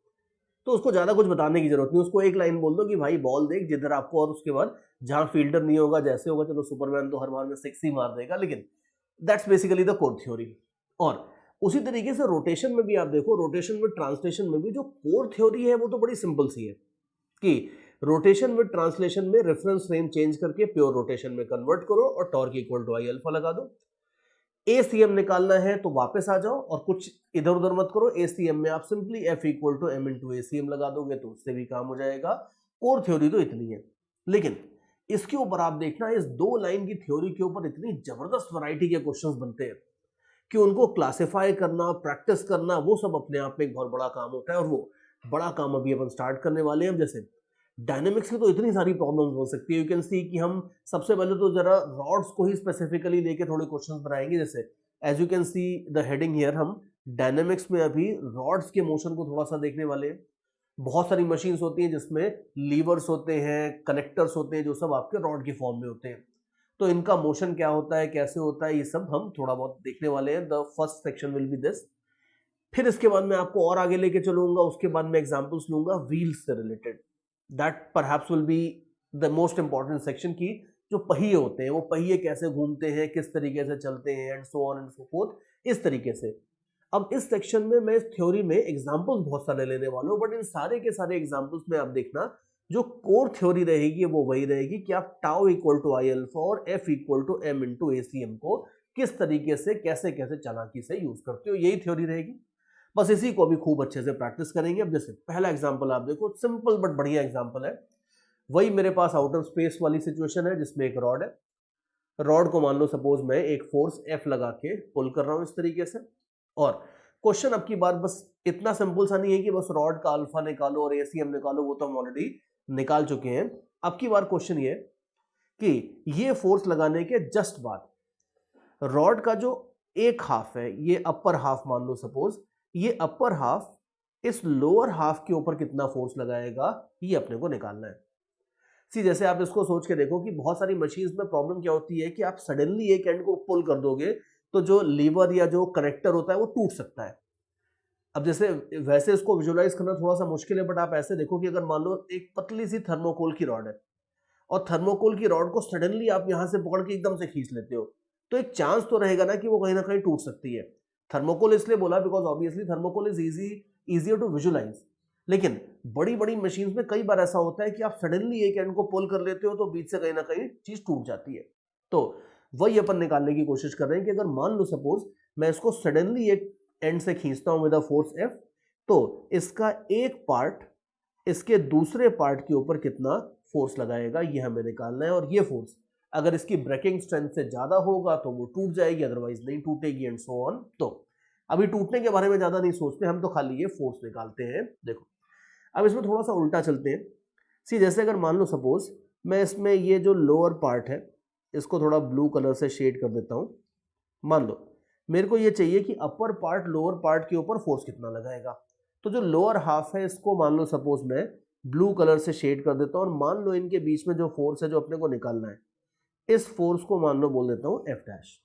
तो उसको ज्यादा कुछ बताने की जरूरत नहीं, उसको एक लाइन बोल दो कि भाई बॉल देख जिधर आपको, और उसके बाद जहां फील्डर नहीं होगा जैसे होगा, चलो सुपरमैन तो हर बार में 6 ही मार देगा, लेकिन that's basically the core theory. और उसी तरीके से रोटेशन में भी आप देखो, रोटेशन विद ट्रांसलेशन में भी जो कोर थ्योरी है वो तो बड़ी सिंपल सी है कि रोटेशन विद ट्रांसलेशन में रेफरेंस फ्रेम चेंज करके प्योर रोटेशन में कन्वर्ट करो और torque equal to I alpha लगा दो। एसीएम निकालना है तो वापस आ जाओ और कुछ इधर उधर मत करो, एसीएम में आप simply F equal to M into ACM लगा दोगे तो उससे भी काम हो जाएगा। कोर थ्योरी तो इतनी है, लेकिन इसके ऊपर आप देखना इस 2 लाइन की थ्योरी के ऊपर इतनी जबरदस्त वैरायटी के क्वेश्चंस बनते हैं कि उनको क्लासिफाई करना, प्रैक्टिस करना, वो सब अपने आप में एक बहुत बड़ा काम होता है। और वो बड़ा काम अभी अपन स्टार्ट करने वाले हैं। जैसे डायनेमिक्स की तो इतनी सारी प्रॉब्लम्स हो सकती है, यू कैन सी कि हम सबसे पहले तो जरा रॉड्स को ही स्पेसिफिकली लेके थोड़े क्वेश्चंस बनाएंगे। जैसे as you can see the heading here, हम डायनेमिक्स में अभी रॉड्स के मोशन को थोड़ा सा देखने वाले हैं। बहुत सारी मशीन्स होती हैं जिसमें लीवर्स होते हैं, कनेक्टर्स होते हैं, जो सब आपके रॉड के फॉर्म में होते हैं। तो इनका मोशन क्या होता है, कैसे होता है, ये सब हम थोड़ा बहुत देखने वाले हैं। The first section will be this. फिर इसके बाद मैं आपको और आगे लेके चलूंगा, उसके बाद मैं एग्जांपल्स लूंगा व्हील्स से related. That perhaps will be the most important section की जो पहिए होते हैं, वो पहिए कैसे घूमते हैं, किस तरीके से चलते हैं, and so on and so fourth, इस तरीके से। अब इस सेक्शन में मैं इस थ्योरी में एग्जांपल्स बहुत सारे लेने वाला हूं, बट इन सारे के सारे एग्जांपल्स में आप देखना जो कोर थ्योरी रहेगी वो वही रहेगी कि आप tau equal to I alpha और F equal to M into ACM को किस तरीके से कैसे कैसे चालाकी से यूज करते हो, यही थ्योरी रहेगी। बस इसी को अभी खूब अच्छे से प्रैक्टिस करेंगे। अब जैसे पहला एग्जांपल आप देखो, सिंपल बट बढ़िया एग्जांपल है। वही मेरे पास आउटर स्पेस वाली सिचुएशन है जिसमें एक रॉड है। रॉड को मान लो सपोज मैं एक फोर्स एफ लगा के पुल कर रहा हूं इस तरीके से। और क्वेश्चन अब की बार बस इतना सिंपल सा नहीं है कि बस रॉड का अल्फा निकालो और एसीएम निकालो, वो तो हम ऑलरेडी निकाल चुके हैं। अब की बार क्वेश्चन ये कि ये फोर्स लगाने के जस्ट बाद रॉड का जो एक हाफ है, ये अपर हाफ मान लो सपोज, ये अपर हाफ इस लोअर हाफ के ऊपर कितना फोर्स लगाएगा, ये अपने को निकालना है। सी जैसे आप इसको सोच के देखो कि बहुत सारी मशीन्स में प्रॉब्लम क्या होती है कि आप सडनली एक एंड को पुल कर दोगे तो जो लीवर या जो कनेक्टर होता है वो टूट सकता है। अब जैसे वैसे इसको विजुअलाइज करना थोड़ा सा मुश्किल है, बट आप ऐसे देखो कि अगर मान लो एक पतली सी थर्मोकोल की रॉड है और थर्मोकोल की रॉड को सडनली आप यहां से पकड़ के एकदम से खींच लेते हो, तो एक चांस तो रहेगा ना कि वो कहीं ना कहीं टूट सकती है। थर्मोकोल इसलिए बोला because obviously thermocol is easier to visualise. लेकिन बड़ी बड़ी मशीन्स में कई बार ऐसा होता है कि आप सडनली एक एंड को पुल कर लेते हो तो बीच से कहीं ना कहीं चीज टूट जाती है। तो वही अपन निकालने की कोशिश कर रहे हैं कि अगर मान लो सपोज मैं इसको सडनली एक एंड से खींचता हूं विद अ फोर्स एफ, तो इसका एक पार्ट इसके दूसरे पार्ट के ऊपर कितना फोर्स लगाएगा ये हमें निकालना है। और ये फोर्स अगर इसकी ब्रेकिंग स्ट्रेंथ से ज्यादा होगा तो वो टूट जाएगी, अदरवाइज नहीं टूटेगी, एंड सो ऑन। तो अभी टूटने के बारे में ज्यादा नहीं सोचते हम, तो खाली ये फोर्स निकालते हैं। देखो अब इसमें थोड़ा सा उल्टा चलते हैं। सी जैसे अगर मान लो सपोज मैं इसमें ये जो लोअर पार्ट है इसको थोड़ा ब्लू कलर से शेड कर देता हूं। मान लो मेरे को ये चाहिए कि अपर पार्ट लोअर पार्ट के ऊपर फोर्स कितना लगाएगा। तो जो लोअर हाफ है इसको मान लो सपोज मैं ब्लू कलर से शेड कर देता हूं, और मान लो इनके बीच में जो फोर्स है जो अपने को निकालना है, इस फोर्स को मान लो बोल देता हूं एफ डैश।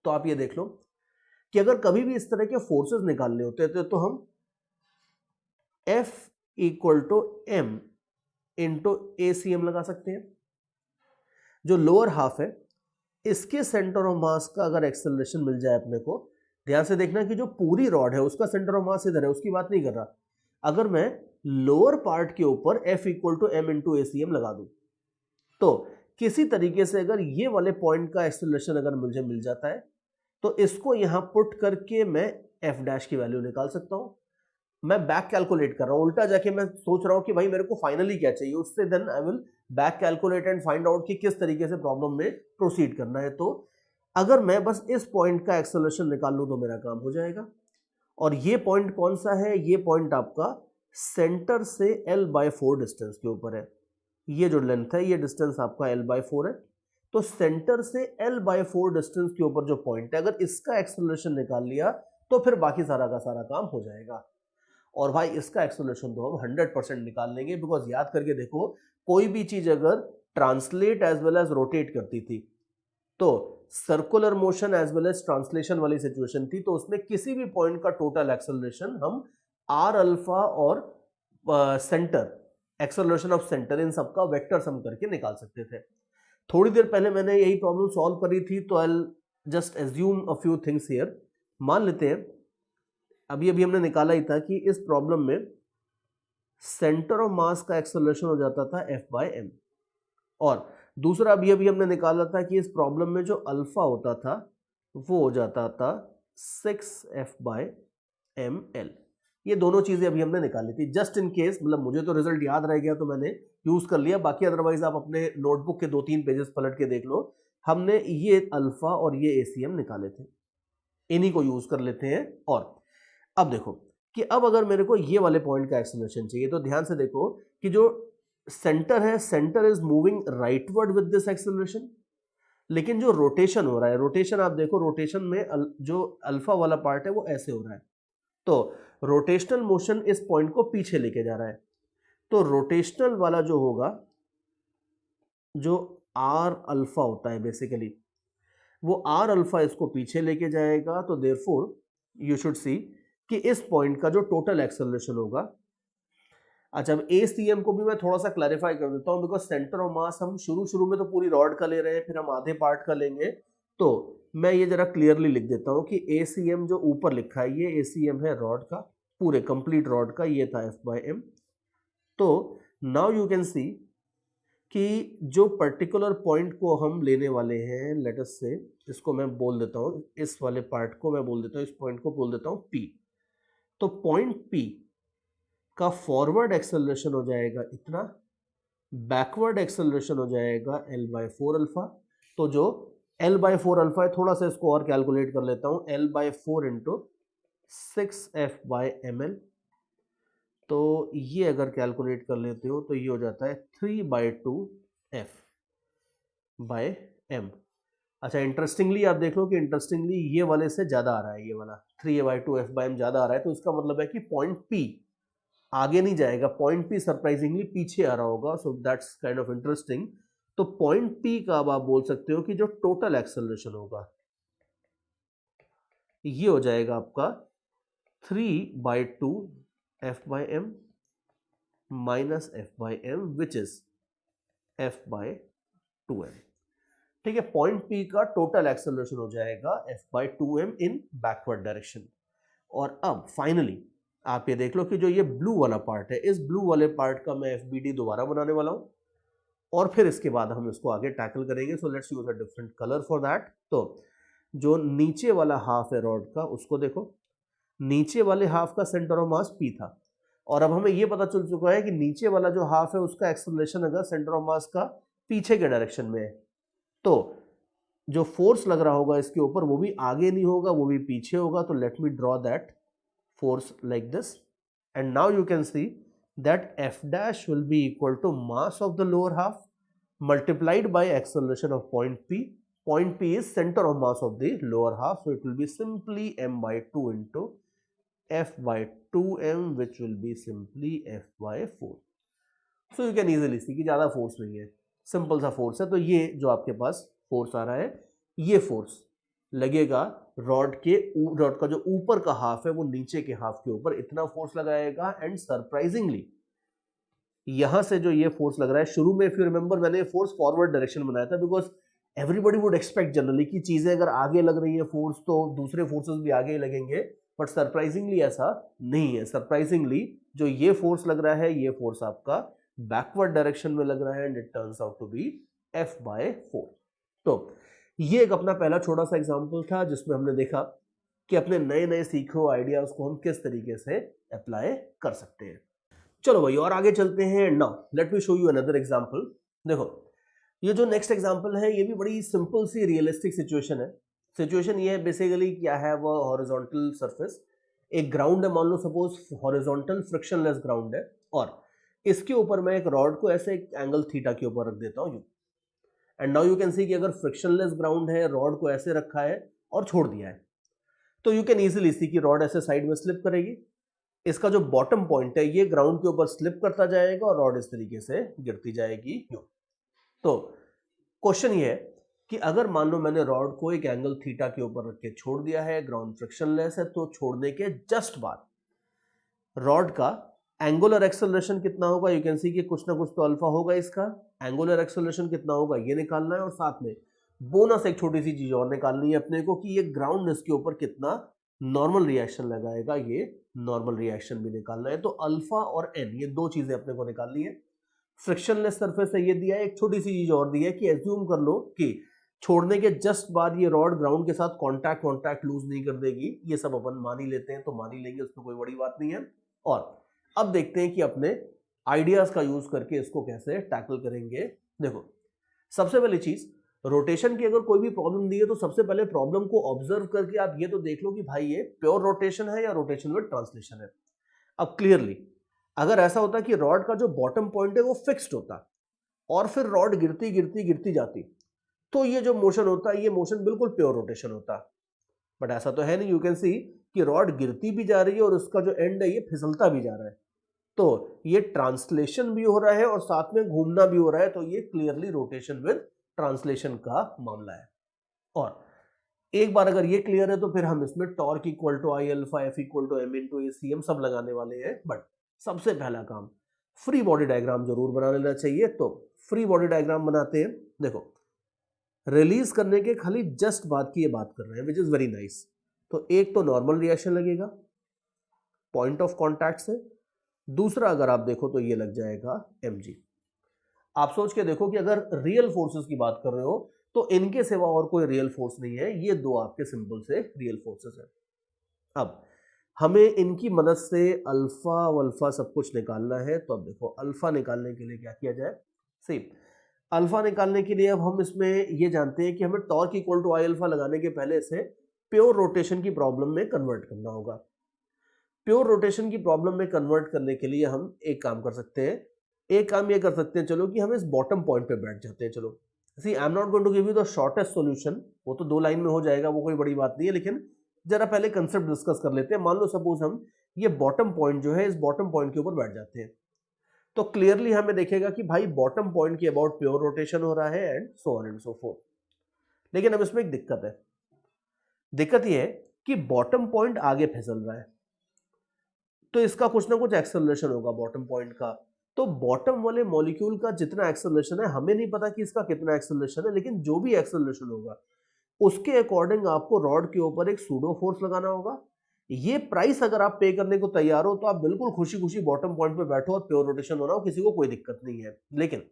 तो आप ये देख लो कि अगर कभी भी इस तरह के फोर्सेस निकालने होते थे तो हम F equal to M into ACM लगा सकते हैं। जो लोअर हाफ है इसके सेंटर ऑफ मास का अगर एक्सेलरेशन मिल जाए अपने को, ध्यान से देखना कि जो पूरी रॉड है उसका सेंटर ऑफ मास इधर है, उसकी बात नहीं कर रहा। अगर मैं लोअर पार्ट के ऊपर F equal to M into ACM लगा दूं, तो किसी तरीके से अगर ये वाले पॉइंट का एक्सेलरेशन अगर मुझे मिल जाता है तो इसको यहां पुट करके मैं एफ डैश की वैल्यू निकाल सकता हूं। मैं बैक कैलकुलेट कर रहा हूं, उल्टा जाके मैं सोच रहा हूं कि भाई मेरे को फाइनली क्या चाहिए, उससे then I will back calculate and find out कि किस तरीके से प्रॉब्लम में प्रोसीड करना है। तो अगर मैं बस इस पॉइंट का एक्सेलरेशन निकाल लूं तो मेरा काम हो जाएगा। और ये पॉइंट कौन सा है, ये पॉइंट आपका सेंटर से L/4 डिस्टेंस के ऊपर है। ये जो लेंथ है ये डिस्टेंस आपका L/4 है। तो सेंटर से L/4 डिस्टेंस के ऊपर जो पॉइंट है, अगर इसका एक्सेलरेशन निकाल लिया तो फिर बाकी सारा का सारा काम हो जाएगा। और भाई इसका एक्सेलरेशन तो हम 100% निकाल लेंगे, बिकॉज याद करके देखो कोई भी चीज अगर translate as well as rotate करती थी तो circular motion as well as translation वाली सिचुएशन थी, तो उसमें किसी भी पॉइंट का टोटल एक्सेलरेशन हम आर अल्फा और सेंटर एक्सेलरेशन ऑफ सेंटर इन सबका वेक्टर सम करके निकाल सकते थे। थोड़ी देर पहले मैंने यही प्रॉब्लम सॉल्व करी थी, तो I just assume a few things here मान लेते हैं अभी अभी हमने निकाला ही था कि इस प्रॉब्लम में सेंटर ऑफ मास का एक्सेलरेशन हो जाता था F/m, और दूसरा अभी अभी हमने निकाला था कि इस प्रॉब्लम में जो अल्फा होता था वो हो जाता था 6F/ml। ये दोनों चीजें अभी हमने निकाली थी, जस्ट इन केस, मतलब मुझे तो रिजल्ट याद रह गया तो मैंने यूज कर लिया, बाकी अदरवाइज आप अपने नोटबुक के 2-3 पेजेस पलट के देख लो। हमने ये अल्फा और ये ACM निकाले थे, इन्हीं को यूज कर लेते हैं। और अब देखो कि अब अगर मेरे को ये वाले पॉइंट का एक्सेलरेशन चाहिए तो ध्यान से देखो कि जो सेंटर है, centre is moving rightward with this acceleration, लेकिन जो रोटेशन हो रहा है, रोटेशन आप देखो, रोटेशन में जो अल्फा वाला पार्ट है वो ऐसे हो रहा है, तो रोटेशनल मोशन इस पॉइंट को पीछे लेके जा रहा है। तो रोटेशनल वाला जो होगा, जो आर अल्फा होता है बेसिकली, वो आर अल्फा इसको पीछे लेके जाएगा। तो देयरफॉर यू शुड सी कि इस पॉइंट का जो टोटल एक्सेलरेशन होगा, अच्छा अब ACM को भी मैं थोड़ा सा क्लैरिफाई कर देता हूं, बिकॉज सेंटर ऑफ मास हम शुरू में तो पूरी रॉड का ले रहे हैं, फिर हम आधे पार्ट का लेंगे, तो मैं ये जरा क्लियरली लिख देता हूं कि ACM जो ऊपर लिखा है ये ACM है रॉड का, पूरे कंप्लीट रॉड का, ये था F/m। तो नाउ यू कैन सी कि जो पर्टिकुलर पॉइंट को हम लेने वाले हैं, लेट अस से इसको मैं बोल देता हूं, इस वाले पार्ट को मैं बोल देता हूं, इस पॉइंट को बोल देता हूं P। तो पॉइंट P का फॉरवर्ड एक्सेलरेशन हो जाएगा इतना, बैकवर्ड एक्सेलरेशन हो जाएगा L/4 अल्फा। तो जो L/4 अल्फा है, थोड़ा सा इसको और कैलकुलेट कर लेता हूं, L/4 इंटू 6F/ml। तो ये अगर कैलकुलेट कर लेते हो तो ये हो जाता है 3/2F/m। अच्छा इंटरेस्टिंगली आप देख लो कि इंटरेस्टिंगली ये वाले से ज्यादा आ रहा है, ये वाला 3/2F/m ज्यादा आ रहा है, तो इसका मतलब है कि पॉइंट P आगे नहीं जाएगा, पॉइंट P सरप्राइजिंगली पीछे आ रहा होगा। So that's kind of interesting. तो पॉइंट P का अब आप बोल सकते हो कि जो टोटल एक्सेलरेशन होगा ये हो जाएगा आपका 3/2F/m minus F/m which is F/2m। ठीक है, पॉइंट P का टोटल एक्सेलरेशन हो जाएगा F/2m इन बैकवर्ड डायरेक्शन। और अब फाइनली आप ये देख लो कि जो ये ब्लू वाला पार्ट है, इस ब्लू वाले पार्ट का मैं FBD दोबारा बनाने वाला हूं, और फिर इसके बाद हम इसको आगे टैकल करेंगे। So let's use a different colour for that. तो जो नीचे वाला हाफ है रॉड का, उसको देखो, नीचे वाले हाफ का सेंटर ऑफ मास P था, और अब हमें ये पता चल चुका है कि नीचे वाला जो हाफ है उसका एक्सेलरेशन अगर सेंटर ऑफ मास का पीछे के डायरेक्शन में है, तो जो फोर्स लग रहा होगा इसके ऊपर वो भी आगे नहीं होगा, वो भी पीछे होगा। तो let me draw that force like this, and now you can see that F dash will be equal to mass of the lower half multiplied by acceleration of point P. Point P is center of mass of the lower half, so it will be simply m/2 into F/2m, which will be simply F/4. So you can easily see कि ज्यादा force नहीं है, simple सा force है। तो ये जो आपके पास फोर्स आ रहा है, ये फोर्स लगेगा रॉड का जो ऊपर का हाफ है वो नीचे के हाफ के ऊपर इतना फोर्स लगाएगा। एंड सरप्राइजिंगली यहां से जो ये फोर्स लग रहा है, शुरू में इफ यू रिमेंबर मैंने फोर्स फॉरवर्ड डायरेक्शन बनाया था, because everybody would expect generally कि चीजें अगर आगे लग रही है फोर्स तो दूसरे फोर्सेस भी आगे ही लगेंगे, बट सरप्राइजिंगली ऐसा नहीं है। सरप्राइजिंगली जो ये फोर्स लग रहा है, ये फोर्स आपका बैकवर्ड डायरेक्शन में लग रहा है, and it turns out to be F/4। तो ये एक अपना पहला छोटा सा एग्जांपल था जिसमें हमने देखा कि अपने नए नए सीखे हुए आइडियाज को हम किस तरीके से अप्लाई कर सकते हैं। चलो भाई और आगे चलते हैं। Now let me show you another example. देखो ये जो नेक्स्ट एग्जांपल है ये भी बड़ी सिंपल सी रियलिस्टिक सिचुएशन है। सिचुएशन ये है बेसिकली क्या है, वो हॉरिजॉन्टल सरफेस, एक ग्राउंड है, मान लो सपोज हॉरिजॉन्टल फ्रिक्शनलेस ग्राउंड है, और इसके ऊपर मैं एक रॉड को ऐसे एक एंगल थीटा के ऊपर रख देता हूँ। एंड नाउ यू कैन सी कि अगर फ्रिक्शनलेस ग्राउंड है, रॉड को ऐसे रखा है और छोड़ दिया है, तो यू कैन इजीली सी कि रॉड ऐसे साइड में स्लिप करेगी, इसका जो बॉटम पॉइंट है ये ग्राउंड के ऊपर स्लिप करता जाएगा और रॉड इस तरीके से गिरती जाएगी। तो क्वेश्चन ये है कि अगर मान लो मैंने रॉड को एक एंगल थीटा के ऊपर रख के छोड़ दिया है, ग्राउंड फ्रिक्शनलेस है, तो छोड़ने के जस्ट बाद रॉड का एंगुलर एक्सेलरेशन कितना होगा, यू कैन सी कि कुछ ना कुछ तो अल्फा होगा इसका। एंगुलर एक्सेलरेशन कितना होगा ये निकालना है, और साथ में बोनस एक छोटी सी चीज और निकालनी है अपने को कि ये ग्राउंड इसके ऊपर कितना नॉर्मल रिएक्शन लगाएगा, ये नॉर्मल रिएक्शन भी निकालना है। तो अल्फा और एन ये दो चीजें अपने को निकालनी है। फ्रिक्शनलेस सरफेस है ये दिया है। एक छोटी सी चीज और दी है कि एज्यूम कर लो कि छोड़ने के जस्ट बाद ये रॉड ग्राउंड के साथ कांटेक्ट लूज नहीं कर देगी। ये सब अपन मान ही लेते हैं, तो मान ही लेंगे, उसमें कोई बड़ी बात नहीं है। और अब देखते हैं कि अपने आइडियाज का यूज करके इसको कैसे टैकल करेंगे। देखो, सबसे पहली चीज, रोटेशन की अगर कोई भी प्रॉब्लम दी है तो सबसे पहले प्रॉब्लम को ऑब्जर्व करके आप ये तो देख लो कि भाई ये प्योर रोटेशन है या रोटेशन विद ट्रांसलेशन है। अब क्लियरली अगर ऐसा होता कि रॉड का जो बॉटम पॉइंट है वो फिक्स्ड होता और फिर रॉड गिरती गिरती गिरती जाती, तो ये जो मोशन होता है ये मोशन बिल्कुल प्योर रोटेशन होता। बट ऐसा तो है नहीं। यू कैन सी कि रॉड गिरती भी जा रही है और उसका जो एंड है ये फिसलता भी जा रहा है। तो ये ट्रांसलेशन भी हो रहा है और साथ में घूमना भी हो रहा है। तो ये क्लियरली रोटेशन विद ट्रांसलेशन का मामला है। और एक बार अगर ये क्लियर है तो फिर हम इसमें torque equal to I alpha F equal to M into A C M सब लगाने वाले हैं। बट सबसे पहला काम फ्री बॉडी डायग्राम जरूर बना लेना चाहिए। तो फ्री बॉडी डायग्राम बनाते हैं। देखो, रिलीज करने के खाली जस्ट बात की ये बात कर रहे हैं, विच इज वेरी नाइस। तो एक तो नॉर्मल रिएक्शन लगेगा पॉइंट ऑफ कॉन्टैक्ट से, दूसरा अगर आप देखो तो ये लग जाएगा mg। आप सोच के देखो कि अगर रियल फोर्सेस की बात कर रहे हो तो इनके सिवा और कोई रियल फोर्स नहीं है, ये दो आपके सिंपल से रियल फोर्सेस है। अब हमें इनकी मदद से अल्फा वल्फा सब कुछ निकालना है। तो अब देखो, अल्फा निकालने के लिए क्या किया जाए। सी, अल्फा निकालने के लिए अब हम इसमें ये जानते हैं कि हमें torque equal to I alpha लगाने के पहले इसे प्योर रोटेशन की प्रॉब्लम में कन्वर्ट करना होगा। प्योर रोटेशन की प्रॉब्लम में कन्वर्ट करने के लिए हम एक काम कर सकते हैं। एक काम ये कर सकते हैं, चलो कि हम इस बॉटम पॉइंट पे बैठ जाते हैं। चलो see, I am not going to give you the shortest solution, वो तो 2 लाइन में हो जाएगा, वो कोई बड़ी बात नहीं है। लेकिन जरा पहले कंसेप्ट डिस्कस कर लेते हैं। मान लो सपोज हम ये बॉटम पॉइंट जो है इस बॉटम पॉइंट के ऊपर बैठ जाते हैं, तो क्लियरली हमें देखेगा कि भाई बॉटम पॉइंट के अबाउट प्योर रोटेशन हो रहा है and so on and so fourth. लेकिन अब इसमें एक दिक्कत है। दिक्कत ये है कि बॉटम पॉइंट आगे फिसल रहा है, तो इसका कुछ ना कुछ एक्सेलरेशन होगा बॉटम पॉइंट का। तो बॉटम वाले मॉलिक्यूल का जितना एक्सेलरेशन है, हमें नहीं पता कि इसका कितना एक्सेलरेशन है, लेकिन जो भी एक्सेलरेशन होगा उसके अकॉर्डिंग आपको रॉड के ऊपर एक सूडो फोर्स लगाना होगा। ये प्राइस अगर आप पे करने को तैयार हो तो आप बिल्कुल खुशी खुशी बॉटम पॉइंट पे बैठो और प्योर रोटेशन बनाओ, किसी को कोई दिक्कत नहीं है। लेकिन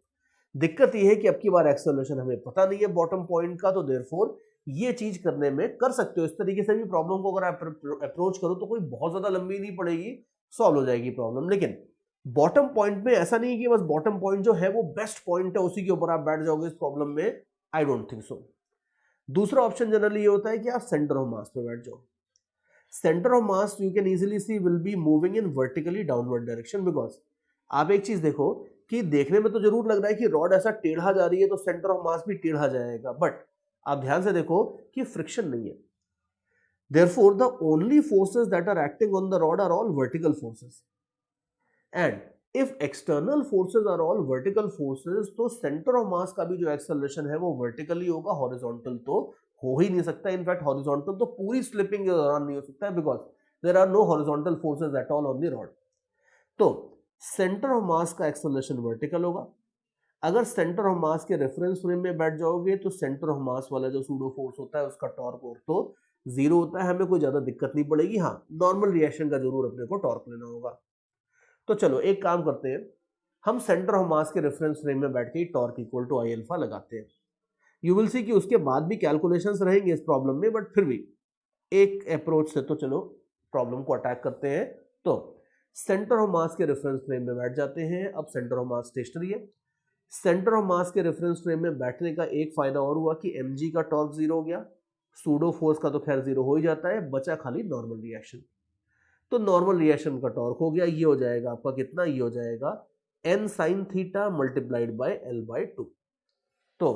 दिक्कत ये है कि अब की बार एक्सेलरेशन हमें पता नहीं है बॉटम पॉइंट का, तो देयरफॉर ये चीज करने में कर सकते हो इस तरीके से भी प्रॉब्लम को अगर आप अप्रोच करो तो कोई बहुत ज्यादा लंबी नहीं पड़ेगी, सॉल्व हो जाएगी प्रॉब्लम। लेकिन बॉटम पॉइंट में ऐसा नहीं है कि बस बॉटम पॉइंट जो है वो बेस्ट पॉइंट है उसी के ऊपर आप बैठ जाओगे इस प्रॉब्लम में। I don't think so. दूसरा ऑप्शन जनरली ये होता है कि आप सेंटर ऑफ मास पे बैठ जाओ। Centre of mass you can easily C will be moving in vertically downward direction, because आप एक चीज देखो कि देखने में तो जरूर लग रहा है कि रॉड ऐसा टेढ़ा जा रही है तो सेंटर ऑफ मास भी टेढ़ा जाएगा, बट आप ध्यान से देखो कि फ्रिक्शन नहीं है। Therefore, the only forces that are acting on the rod are all vertical forces. And if external forces are all vertical forces, तो center of mass का भी जो acceleration है वो vertically होगा, horizontal तो हो ही नहीं सकता। इनफैक्ट horizontal तो पूरी स्लिपिंग के दौरान नहीं हो सकता है, because there are no horizontal forces at all on the rod. तो सेंटर ऑफ मास का एक्सेलरेशन वर्टिकल होगा। अगर सेंटर ऑफ मास के रेफरेंस फ्रेम में बैठ जाओगे तो सेंटर ऑफ मास वाला जो सूडो फोर्स होता है उसका टॉर्क और तो जीरो होता है, हमें कोई ज्यादा दिक्कत नहीं पड़ेगी। हाँ, नॉर्मल रिएक्शन का जरूर अपने को टॉर्क लेना होगा। तो चलो एक काम करते हैं, हम सेंटर ऑफ मास के रेफरेंस फ्रेम में बैठ के torque equal to I alpha लगाते हैं। यू विल सी कि उसके बाद भी कैलकुलेशंस रहेंगे इस प्रॉब्लम में, बट फिर भी एक अप्रोच से तो चलो प्रॉब्लम को अटैक करते हैं। तो सेंटर ऑफ मास के रेफरेंस फ्रेम में बैठ जाते हैं। अब सेंटर ऑफ मास स्टेशनरी है। सेंटर ऑफ मास के रेफरेंस फ्रेम में बैठने का एक फायदा और हुआ कि mg का टॉर्क जीरो हो गया, सूडो फोर्स का तो खैर जीरो हो ही जाता है, बचा खाली नॉर्मल रिएक्शन। तो नॉर्मल रिएक्शन का टॉर्क हो गया, ये हो जाएगा आपका कितना, ये हो जाएगा n sin theta multiplied by l/2। तो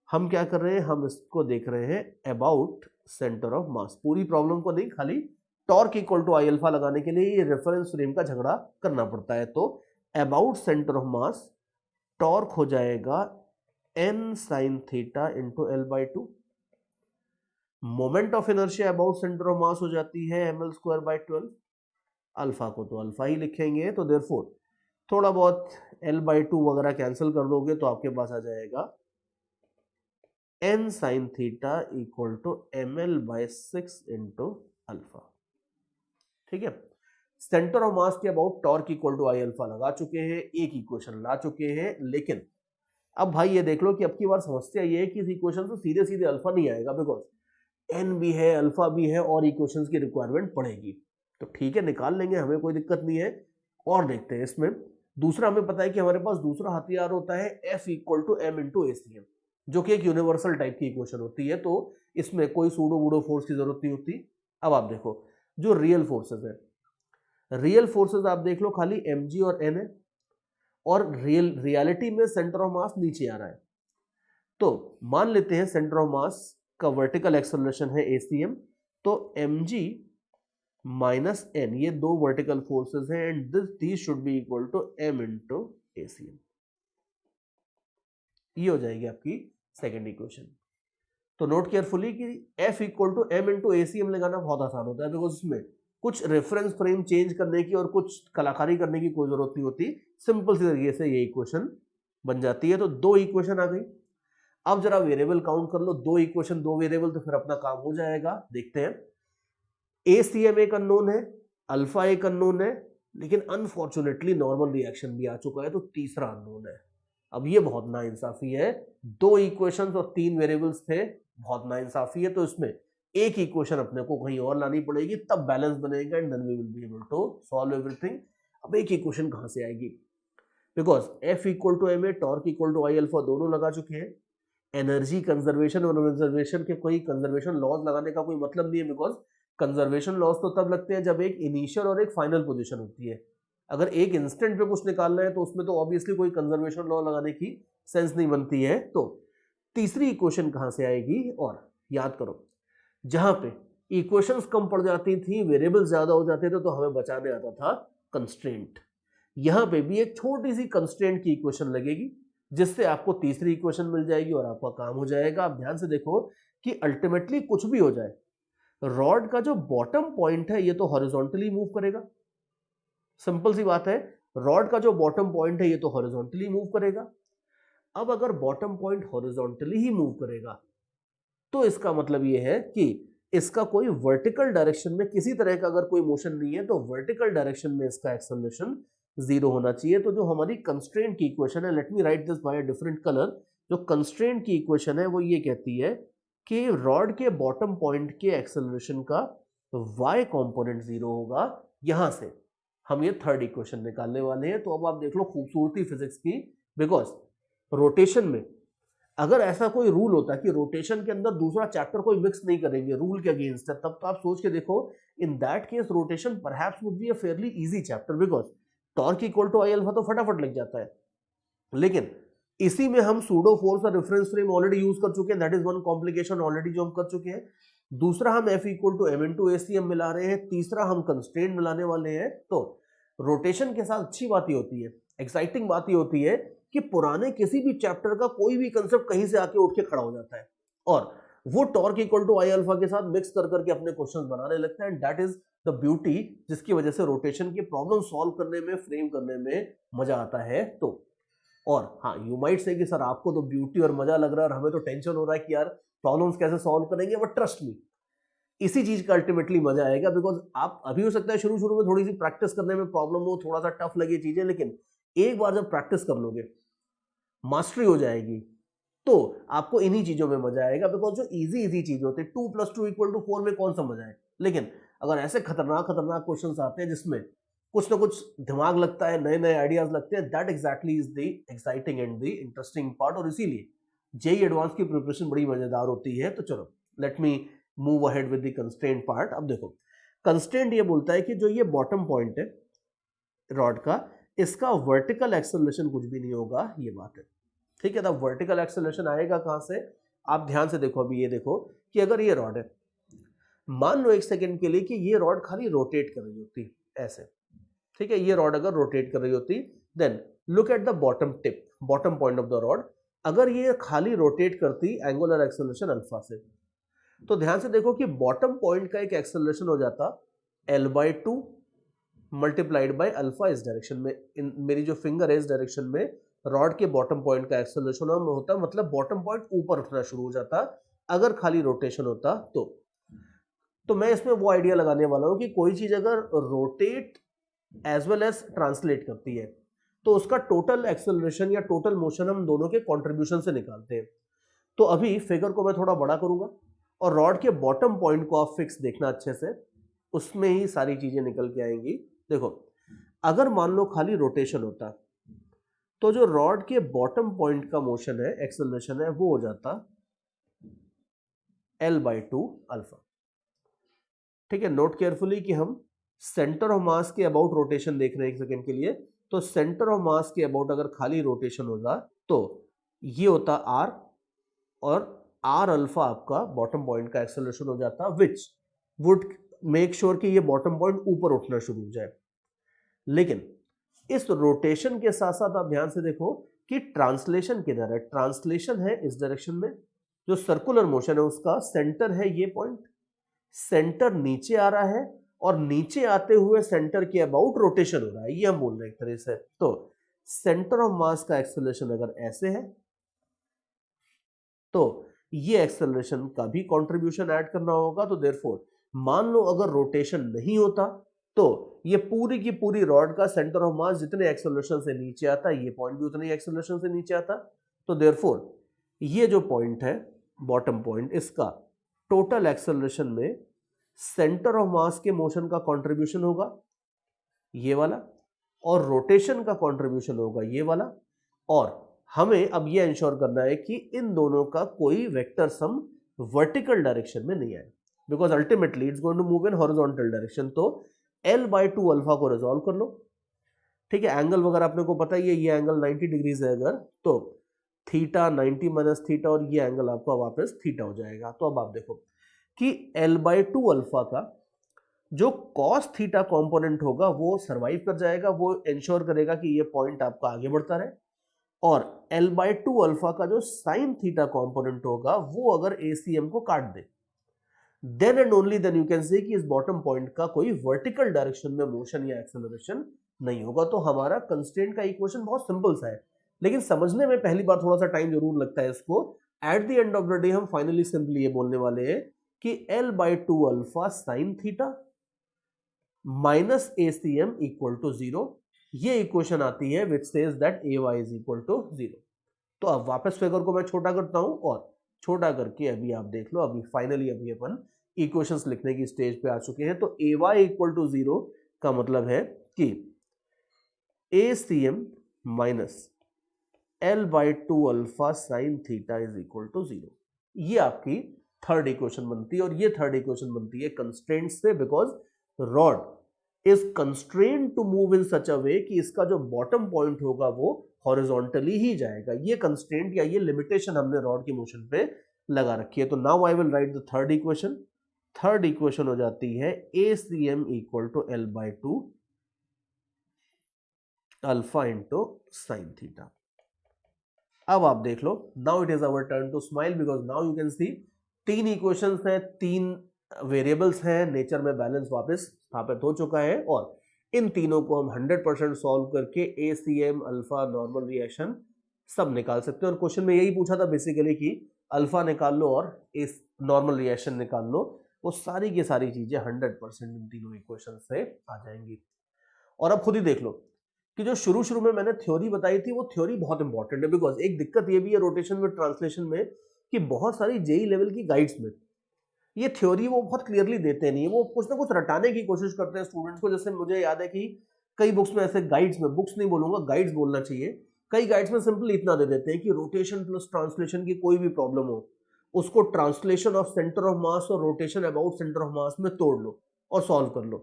हम क्या कर रहे हैं, हम इसको देख रहे हैं अबाउट सेंटर ऑफ मास। पूरी प्रॉब्लम को नहीं, खाली torque equal to I alpha लगाने के लिए ये रेफरेंस फ्रेम का झगड़ा करना पड़ता है। तो about centre of mass torque हो जाएगा n sin theta into l/2। Moment of inertia about centre of मास हो जाती है ml²/12। अल्फा को तो अल्फा ही लिखेंगे, तो देयरफॉर थोड़ा बहुत l/2 वगैरह कैंसिल कर दोगे तो आपके पास आ जाएगा n sin theta equal to ml/6 into alpha. ठीक है, सेंटर ऑफ मास के about torque equal to I alpha लगा चुके हैं, एक इक्वेशन ला चुके हैं। लेकिन अब भाई ये देख लो कि अब की बार समस्या ये है कि इस इक्वेशन से सीधे सीधे अल्फा नहीं आएगा, बिकॉज एन भी है, अल्फा भी है और इक्वेशंस की रिक्वायरमेंट पड़ेगी। तो ठीक है, निकाल लेंगे, हमें कोई दिक्कत नहीं है। और देखते हैं इसमें दूसरा, हमें पता है कि हमारे पास दूसरा हथियार होता है F equal to M into ACM, जो कि एक यूनिवर्सल टाइप की इक्वेशन होती है। तो इसमें कोई सूडो वूडो फोर्स की जरूरत नहीं होती। अब आप देखो जो रियल फोर्सेस है, रियल फोर्सेस आप देख लो खाली mg और n है, और रियलिटी में सेंटर ऑफ मास नीचे आ रहा है। तो मान लेते हैं सेंटर ऑफ मास का वर्टिकल एक्सेलरेशन है ACM, तो mg माइनस n, ये दो वर्टिकल फोर्सेस हैं, and this should be equal to m into ACM। ये हो जाएगी आपकी सेकेंड इक्वेशन। तो नोट केयरफुली कि f equal to m into ACM लगाना बहुत आसान होता है, बिकॉज उसमें कुछ रेफरेंस फ्रेम चेंज करने की और कुछ कलाकारी करने की कोई जरूरत नहीं होती, सिंपल सी तरीके से ये इक्वेशन बन जाती है। तो दो इक्वेशन आ गई। अब जरा वेरिएबल काउंट कर लो, दो इक्वेशन दो वेरिएबल, तो फिर अपना काम हो जाएगा। देखते हैं, ACM एक अननोन है, अल्फा एक अननोन है, लेकिन अनफॉर्चुनेटली नॉर्मल रिएक्शन भी आ चुका है, तो तीसरा अननोन है। अब ये बहुत नाइंसाफी है, दो इक्वेशंस और तीन वेरिएबल्स थे, बहुत नाइंसाफी है। तो इसमें एक इक्वेशन अपने को कहीं और लानी पड़ेगी, तब बैलेंस बनेगा, and then we will be able to solve everything. अब एक इक्वेशन कहां से आएगी, because F equal to M A, torque equal to I alpha दोनों लगा चुके हैं। एनर्जी कंजर्वेशन और कंजर्वेशन के कोई कंजर्वेशन लॉज लगाने का कोई मतलब नहीं है, बिकॉज कंजर्वेशन लॉज तो तब लगते हैं जब एक इनिशियल और एक फाइनल पोजीशन होती है। अगर एक इंस्टेंट पे कुछ निकालना है तो उसमें तो ऑब्वियसली कोई कंजर्वेशन लॉ लगाने की सेंस नहीं बनती है। तो तीसरी इक्वेशन कहां से आएगी, और याद करो जहां पे इक्वेशंस कम पड़ जाती थी, वेरिएबल ज्यादा हो जाते थे, तो हमें बचाने आता था कंस्ट्रेंट। यहां पे भी एक छोटी सी कंस्ट्रेंट की इक्वेशन लगेगी, जिससे आपको तीसरी इक्वेशन मिल जाएगी और आपका काम हो जाएगा। आप ध्यान से देखो कि अल्टीमेटली कुछ भी हो जाए, रॉड का जो बॉटम पॉइंट है ये तो हॉरिजॉन्टली मूव करेगा, सिंपल सी बात है। रॉड का जो बॉटम पॉइंट है ये तो हॉरिजॉन्टली मूव करेगा। अब अगर बॉटम पॉइंट हॉरिजॉन्टली ही मूव करेगा, तो इसका मतलब ये है कि इसका कोई वर्टिकल डायरेक्शन में किसी तरह का अगर कोई मोशन नहीं है, तो वर्टिकल डायरेक्शन में इसका एक्सेलरेशन जीरो होना चाहिए। तो जो हमारी कंस्ट्रेंट की इक्वेशन है, let me right this by a different colour, जो कंस्ट्रेंट की इक्वेशन है वो ये कहती है कि रॉड के बॉटम पॉइंट के एक्सेलरेशन का y कंपोनेंट जीरो होगा। यहां से हम ये थर्ड इक्वेशन निकालने वाले हैं। तो अब आप देख लो खूबसूरती फिजिक्स की, बिकॉज रोटेशन में अगर ऐसा कोई रूल होता कि रोटेशन के अंदर दूसरा चैप्टर कोई मिक्स नहीं करेंगे, रूल के अगेंस्ट है, तब तो आप सोच के देखो, in that case rotation perhaps would be a fairly easy chapter, because torque equal to I alpha तो फटाफट लग जाता है। लेकिन इसी में हम सूडो फोर्स और रेफरेंस फ्रेम ऑलरेडी यूज कर चुके हैं, that is one complication already जो हम कर चुके हैं। दूसरा हम F equal to M into ACM मिला रहे हैं, तीसरा हम कंस्ट्रेंट मिलाने वाले हैं। तो रोटेशन के साथ अच्छी बात ही होती है, एक्साइटिंग बात ही होती है कि पुराने किसी भी चैप्टर का कोई भी कंसेप्ट कहीं से आके उठ के खड़ा हो जाता है, और वो torque equal to I alpha के साथ मिक्स कर करके अपने क्वेश्चंस बनाने लगता है। And that is the beauty, जिसकी वजह से रोटेशन की प्रॉब्लम सॉल्व करने में, फ्रेम करने में मजा आता है। तो और हाँ, यू माइट से कि सर आपको तो ब्यूटी और मजा लग रहा है और हमें तो टेंशन हो रहा है कि यार प्रॉब्लम्स कैसे सॉल्व करेंगे, बट ट्रस्ट मी, इसी चीज का अल्टीमेटली मजा आएगा। बिकॉज आप अभी हो सकता है शुरू शुरू में थोड़ी सी प्रैक्टिस करने में प्रॉब्लम हो, थोड़ा सा टफ लगे चीजें, लेकिन एक बार जब प्रैक्टिस कर लोगे, मास्टरी हो जाएगी, तो आपको इन्हीं चीजों में मजा आएगा। बिकॉज जो इजी इजी चीज होते हैं, 2 + 2 = 4 में कौन सा मजा है, लेकिन अगर ऐसे खतरनाक खतरनाक क्वेश्चंस आते हैं जिसमें कुछ ना कुछ दिमाग लगता है, नए नए आइडियाज लगते हैं, that exactly is the exciting and the interesting part. और इसीलिए जेईई एडवांस की प्रिपरेशन बड़ी मजेदार होती है। तो चलो let me move ahead with the constraint part. अब देखो, कंस्ट्रेंट ये बोलता है कि जो ये बॉटम पॉइंट है रॉड का, इसका वर्टिकल एक्सेलरेशन कुछ भी नहीं होगा, ये बात है, ठीक है। तब वर्टिकल एक्सेलरेशन आएगा कहां से, आप ध्यान से देखो। अभी ये देखो कि अगर ये रॉड है, मान लो एक सेकंड के लिए कि ये रॉड खाली रोटेट कर रही होती ऐसे, ठीक है, ये रॉड अगर रोटेट कर रही होती, then look at the bottom tip, bottom point of the rod, अगर ये खाली रोटेट करती एंगुलर एक्सेलरेशन अल्फा से, तो ध्यान से देखो कि बॉटम पॉइंट का एक एक्सेलरेशन हो जाता L/2 मल्टीप्लाइड बाय अल्फा इस डायरेक्शन में। मेरी जो फिंगर है इस डायरेक्शन में, रॉड के बॉटम पॉइंट का एक्सेलरेशन होता, मतलब बॉटम पॉइंट ऊपर उठना शुरू हो जाता अगर खाली रोटेशन होता। तो मैं इसमें वो आइडिया लगाने वाला हूं कि कोई चीज अगर rotate as well as translate करती है तो उसका टोटल एक्सेलरेशन या टोटल मोशन हम दोनों के कंट्रीब्यूशन से निकालते हैं। तो अभी फिगर को मैं थोड़ा बड़ा करूंगा और रॉड के बॉटम पॉइंट को आप फिक्स देखना अच्छे से, उसमें ही सारी चीजें निकल के आएंगी। देखो, अगर मान लो खाली रोटेशन होता तो जो रॉड के बॉटम पॉइंट का मोशन है, एक्सेलरेशन है, वो हो जाता L/2 अल्फा। ठीक है, नोट केयरफुली कि हम सेंटर ऑफ मास के अबाउट रोटेशन देख रहे हैं एक सेकेंड के लिए। तो सेंटर ऑफ मास के अबाउट अगर खाली रोटेशन होगा तो ये होता R, और R अल्फा आपका बॉटम पॉइंट का एक्सेलरेशन हो जाता, विच वुड मेक श्योर कि ये बॉटम पॉइंट ऊपर उठना शुरू हो जाए। लेकिन इस रोटेशन के साथ साथ आप ध्यान से देखो कि ट्रांसलेशन किधर है। ट्रांसलेशन है इस डायरेक्शन में, जो सर्कुलर मोशन है उसका सेंटर है ये पॉइंट, सेंटर नीचे आ रहा है और नीचे आते हुए सेंटर के अबाउट रोटेशन हो रहा है, ये हम बोल रहे हैं एक तरह से। तो सेंटर ऑफ मास का एक्सेलरेशन अगर ऐसे है तो ये एक्सेलरेशन का भी कंट्रीब्यूशन ऐड करना होगा। तो देयरफॉर मान लो अगर रोटेशन नहीं होता तो ये पूरी की पूरी रॉड का सेंटर ऑफ मास जितने एक्सेलरेशन से नीचे आता, ये पॉइंट भी उतने एक्सेलरेशन से नीचे आता। तो देयरफॉर ये जो पॉइंट है बॉटम पॉइंट, इसका टोटल एक्सेलरेशन में सेंटर ऑफ मास के मोशन का कंट्रीब्यूशन होगा ये वाला, और रोटेशन का कंट्रीब्यूशन होगा ये वाला। और हमें अब ये इंश्योर करना है कि इन दोनों का कोई वेक्टर सम वर्टिकल डायरेक्शन में नहीं आए, because ultimately it's going to move in horizontal direction. तो L/2 अल्फा को रिजॉल्व कर लो। ठीक है, एंगल वगैरह अपने को पता ही है, ये एंगल 90 डिग्रीज है अगर, तो थीटा 90 माइनस थीटा, और ये एंगल आपका वापस थीटा हो जाएगा। तो अब आप देखो कि L/2 अल्फा का जो कॉस थीटा कंपोनेंट होगा वो सरवाइव कर जाएगा, वो इंश्योर करेगा कि ये पॉइंट आपका आगे बढ़ता रहे। और L/2 अल्फा का जो साइन थीटा कंपोनेंट होगा वो अगर ACM को काट दे, then and only then you can say कि इस बॉटम पॉइंट का कोई वर्टिकल डायरेक्शन में मोशन या एक्सेलरेशन नहीं होगा। तो हमारा कंस्ट्रेंट का इक्वेशन बहुत सिंपल सा है, लेकिन समझने में पहली बार थोड़ा सा टाइम जरूर लगता है इसको। At the end of the day हम फाइनली सिंपली ये बोलने वाले हैं कि L/2 alpha sine theta minus ACM equal to 0, ये इक्वेशन आती है which says that AY is equal to 0। तो अब वापस फिगर को मैं छोटा करता हूं, और छोटा करके अभी आप देख लो, अभी फाइनली अभी अपन इक्वेशंस लिखने की स्टेज पे आ चुके हैं। तो AY इक्वल टू 0 का मतलब है कि ACM minus L/2 alpha sine theta is equal to 0। ये आपकी थर्ड इक्वेशन बनती है, और ये थर्ड इक्वेशन बनती है कंस्ट्रेंट से, because rod is constrained to move in such a way कि इसका जो बॉटम पॉइंट होगा वो हॉरिजॉन्टली ही जाएगा। ये कंस्ट्रेंट या ये लिमिटेशन हमने रॉड के मोशन पे लगा रखी है। तो now I will write the third equation. Third equation हो जाती है ACM equal to L/2 alpha into sine theta. अब आप देख लो, now it is our turn to smile, because now you can see तीन इक्वेशंस हैं, तीन वेरिएबल्स हैं, नेचर में बैलेंस वापस स्थापित हो चुका है, और इन तीनों को हम 100% सॉल्व करके ACM अल्फा नॉर्मल रिएक्शन सब निकाल सकते हैं। और क्वेश्चन में यही पूछा था बेसिकली कि अल्फा निकाल लो और इस नॉर्मल रिएक्शन निकाल लो, वो सारी की सारी चीजें 100% इन तीनों इक्वेशन से आ जाएंगी। और अब खुद ही देख लो कि जो शुरू शुरू में मैंने थ्योरी बताई थी वो थ्योरी बहुत इंपॉर्टेंट है, बिकॉज एक दिक्कत ये भी है रोटेशन में ट्रांसलेशन में कि बहुत सारी जेई लेवल की गाइड्स में ये थ्योरी वो बहुत क्लियरली देते नहीं है, वो कुछ ना कुछ रटाने की कोशिश करते हैं स्टूडेंट्स को। जैसे मुझे याद है कि कई बुक्स में ऐसे गाइड्स में, बुक्स नहीं बोलूंगा, गाइड्स बोलना चाहिए, कई गाइड्स में सिंपली इतना दे देते हैं कि रोटेशन प्लस ट्रांसलेशन की कोई भी प्रॉब्लम हो उसको translation of centre of mass और rotation about centre of mass में तोड़ लो और सॉल्व कर लो।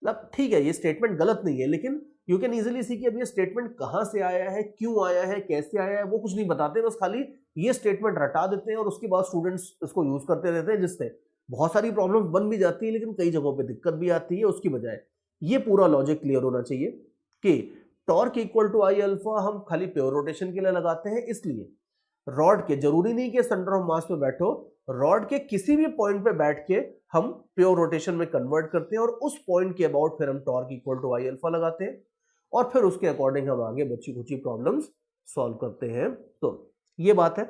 मतलब ठीक है, ये स्टेटमेंट गलत नहीं है, लेकिन यू कैन इजीली सी कि अब ये स्टेटमेंट कहां से आया है, क्यों आया है, कैसे आया है, वो कुछ नहीं बताते, बस खाली ये स्टेटमेंट रटा देते हैं और उसके बाद स्टूडेंट्स इसको यूज करते रहते हैं, जिससे बहुत सारी प्रॉब्लम्स बन भी जाती है, लेकिन कई जगहों पे दिक्कत भी आती है। उसकी बजाय ये पूरा लॉजिक क्लियर होना चाहिए कि torque equal to I alpha हम खाली प्योर रोटेशन के लिए लगाते हैं, इसलिए रॉड के जरूरी नहीं कि सेंटर ऑफ मास पे बैठो, रॉड के किसी भी पॉइंट पे बैठ के हम प्योर रोटेशन में कन्वर्ट करते हैं, और उस पॉइंट के अबाउट फिर हम torque equal to I alpha लगाते हैं, और फिर उसके अकॉर्डिंग हम आगे बच्ची कुची प्रॉब्लम्स सॉल्व करते हैं। तो ये बात है,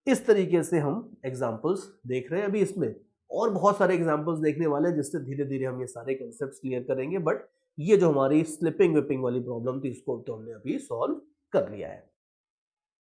इस तरीके से हम एग्जांपल्स देख रहे हैं। अभी इसमें और बहुत सारे एग्जांपल्स देखने वाले हैं जिससे धीरे धीरे हम ये सारे कंसेप्ट्स क्लियर करेंगे। बट ये जो हमारी स्लिपिंग विपिंग वाली प्रॉब्लम थी इसको तो हमने अभी सॉल्व कर लिया है।